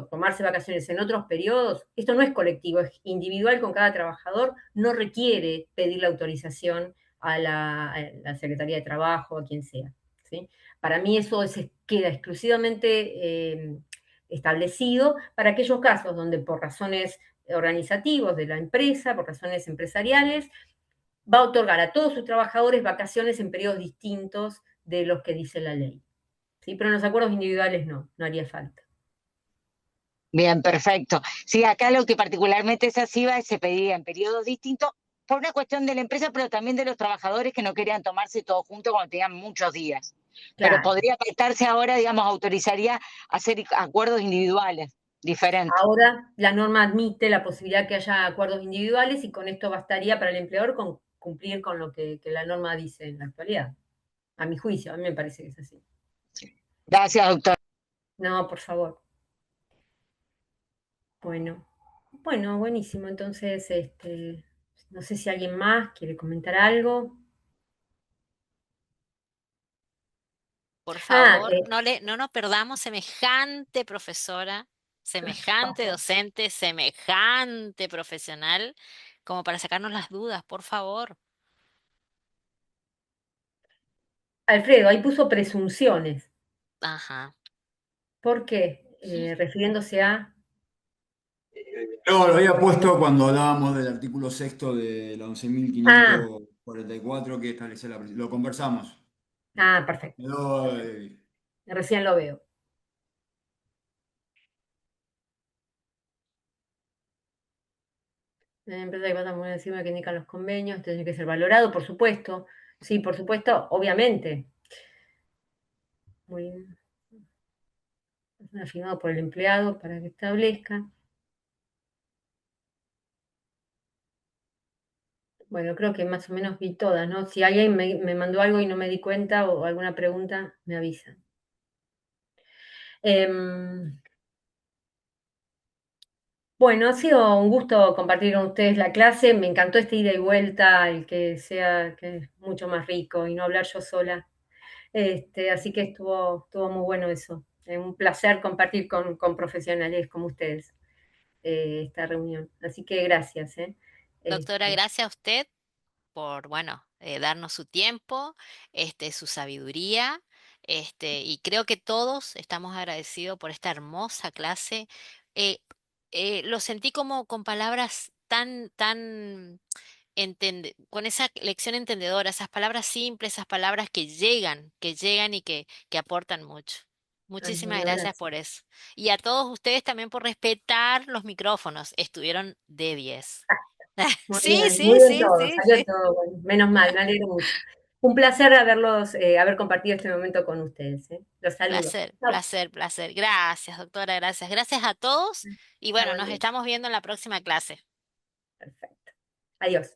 tomarse vacaciones en otros periodos, esto no es colectivo, es individual con cada trabajador, no requiere pedir la autorización a la Secretaría de Trabajo, a quien sea. ¿Sí? Para mí eso queda exclusivamente establecido para aquellos casos donde por razones organizativos de la empresa, por razones empresariales, va a otorgar a todos sus trabajadores vacaciones en periodos distintos de los que dice la ley. ¿Sí? Pero en los acuerdos individuales no haría falta. Bien, perfecto. Sí, acá lo que particularmente es así se pedía en periodos distintos por una cuestión de la empresa, pero también de los trabajadores que no querían tomarse todo junto cuando tenían muchos días. Pero Claro. podría pactarse ahora, digamos, autorizaría hacer acuerdos individuales. diferente. Ahora la norma admite la posibilidad que haya acuerdos individuales y con esto bastaría para el empleador con cumplir con lo que la norma dice en la actualidad. A mi juicio, a mí me parece que es así. Gracias, doctor. No, por favor. Bueno, bueno, buenísimo. Entonces, no sé si alguien más quiere comentar algo. Por Ah, favor, no nos perdamos semejante profesora, semejante docente, semejante profesional, como para sacarnos las dudas, por favor. Alfredo, ahí puso presunciones. Ajá. ¿Por qué? Refiriéndose a... No, lo había puesto cuando hablábamos del artículo sexto de la Ah, 11.544 que establece lo conversamos. perfecto. Quedó, Recién lo veo. Empresa que pasa por encima que indican los convenios, tiene que ser valorado, por supuesto. Sí, por supuesto, obviamente. Muy bien. Afirmado por el empleado para que establezca. Bueno, creo que más o menos vi todas, ¿no? Si alguien me mandó algo y no me di cuenta o alguna pregunta, me avisa. Bueno, ha sido un gusto compartir con ustedes la clase. Me encantó este ida y vuelta, el que sea que es mucho más rico y no hablar yo sola. Así que estuvo muy bueno eso. Es un placer compartir con profesionales como ustedes esta reunión. Así que gracias. Doctora, Este, gracias a usted por, bueno, darnos su tiempo, su sabiduría, y creo que todos estamos agradecidos por esta hermosa clase. Eh, lo sentí como con palabras tan con esa lección entendedora, esas palabras simples, esas palabras que llegan y que aportan mucho. Ay, Muchísimas bueno, gracias gracias. por eso. Y a todos ustedes también por respetar los micrófonos. Estuvieron de 10. Sí, Muy sí, bien sí, todo, sí, salió sí. todo bueno. Menos mal, me alegro mucho. Un placer haber compartido este momento con ustedes. Los saludo. Placer, Chao. placer, placer. Gracias, doctora, gracias. Gracias a todos. Y bueno, Chao, nos Dios. estamos viendo en la próxima clase. Perfecto. Adiós.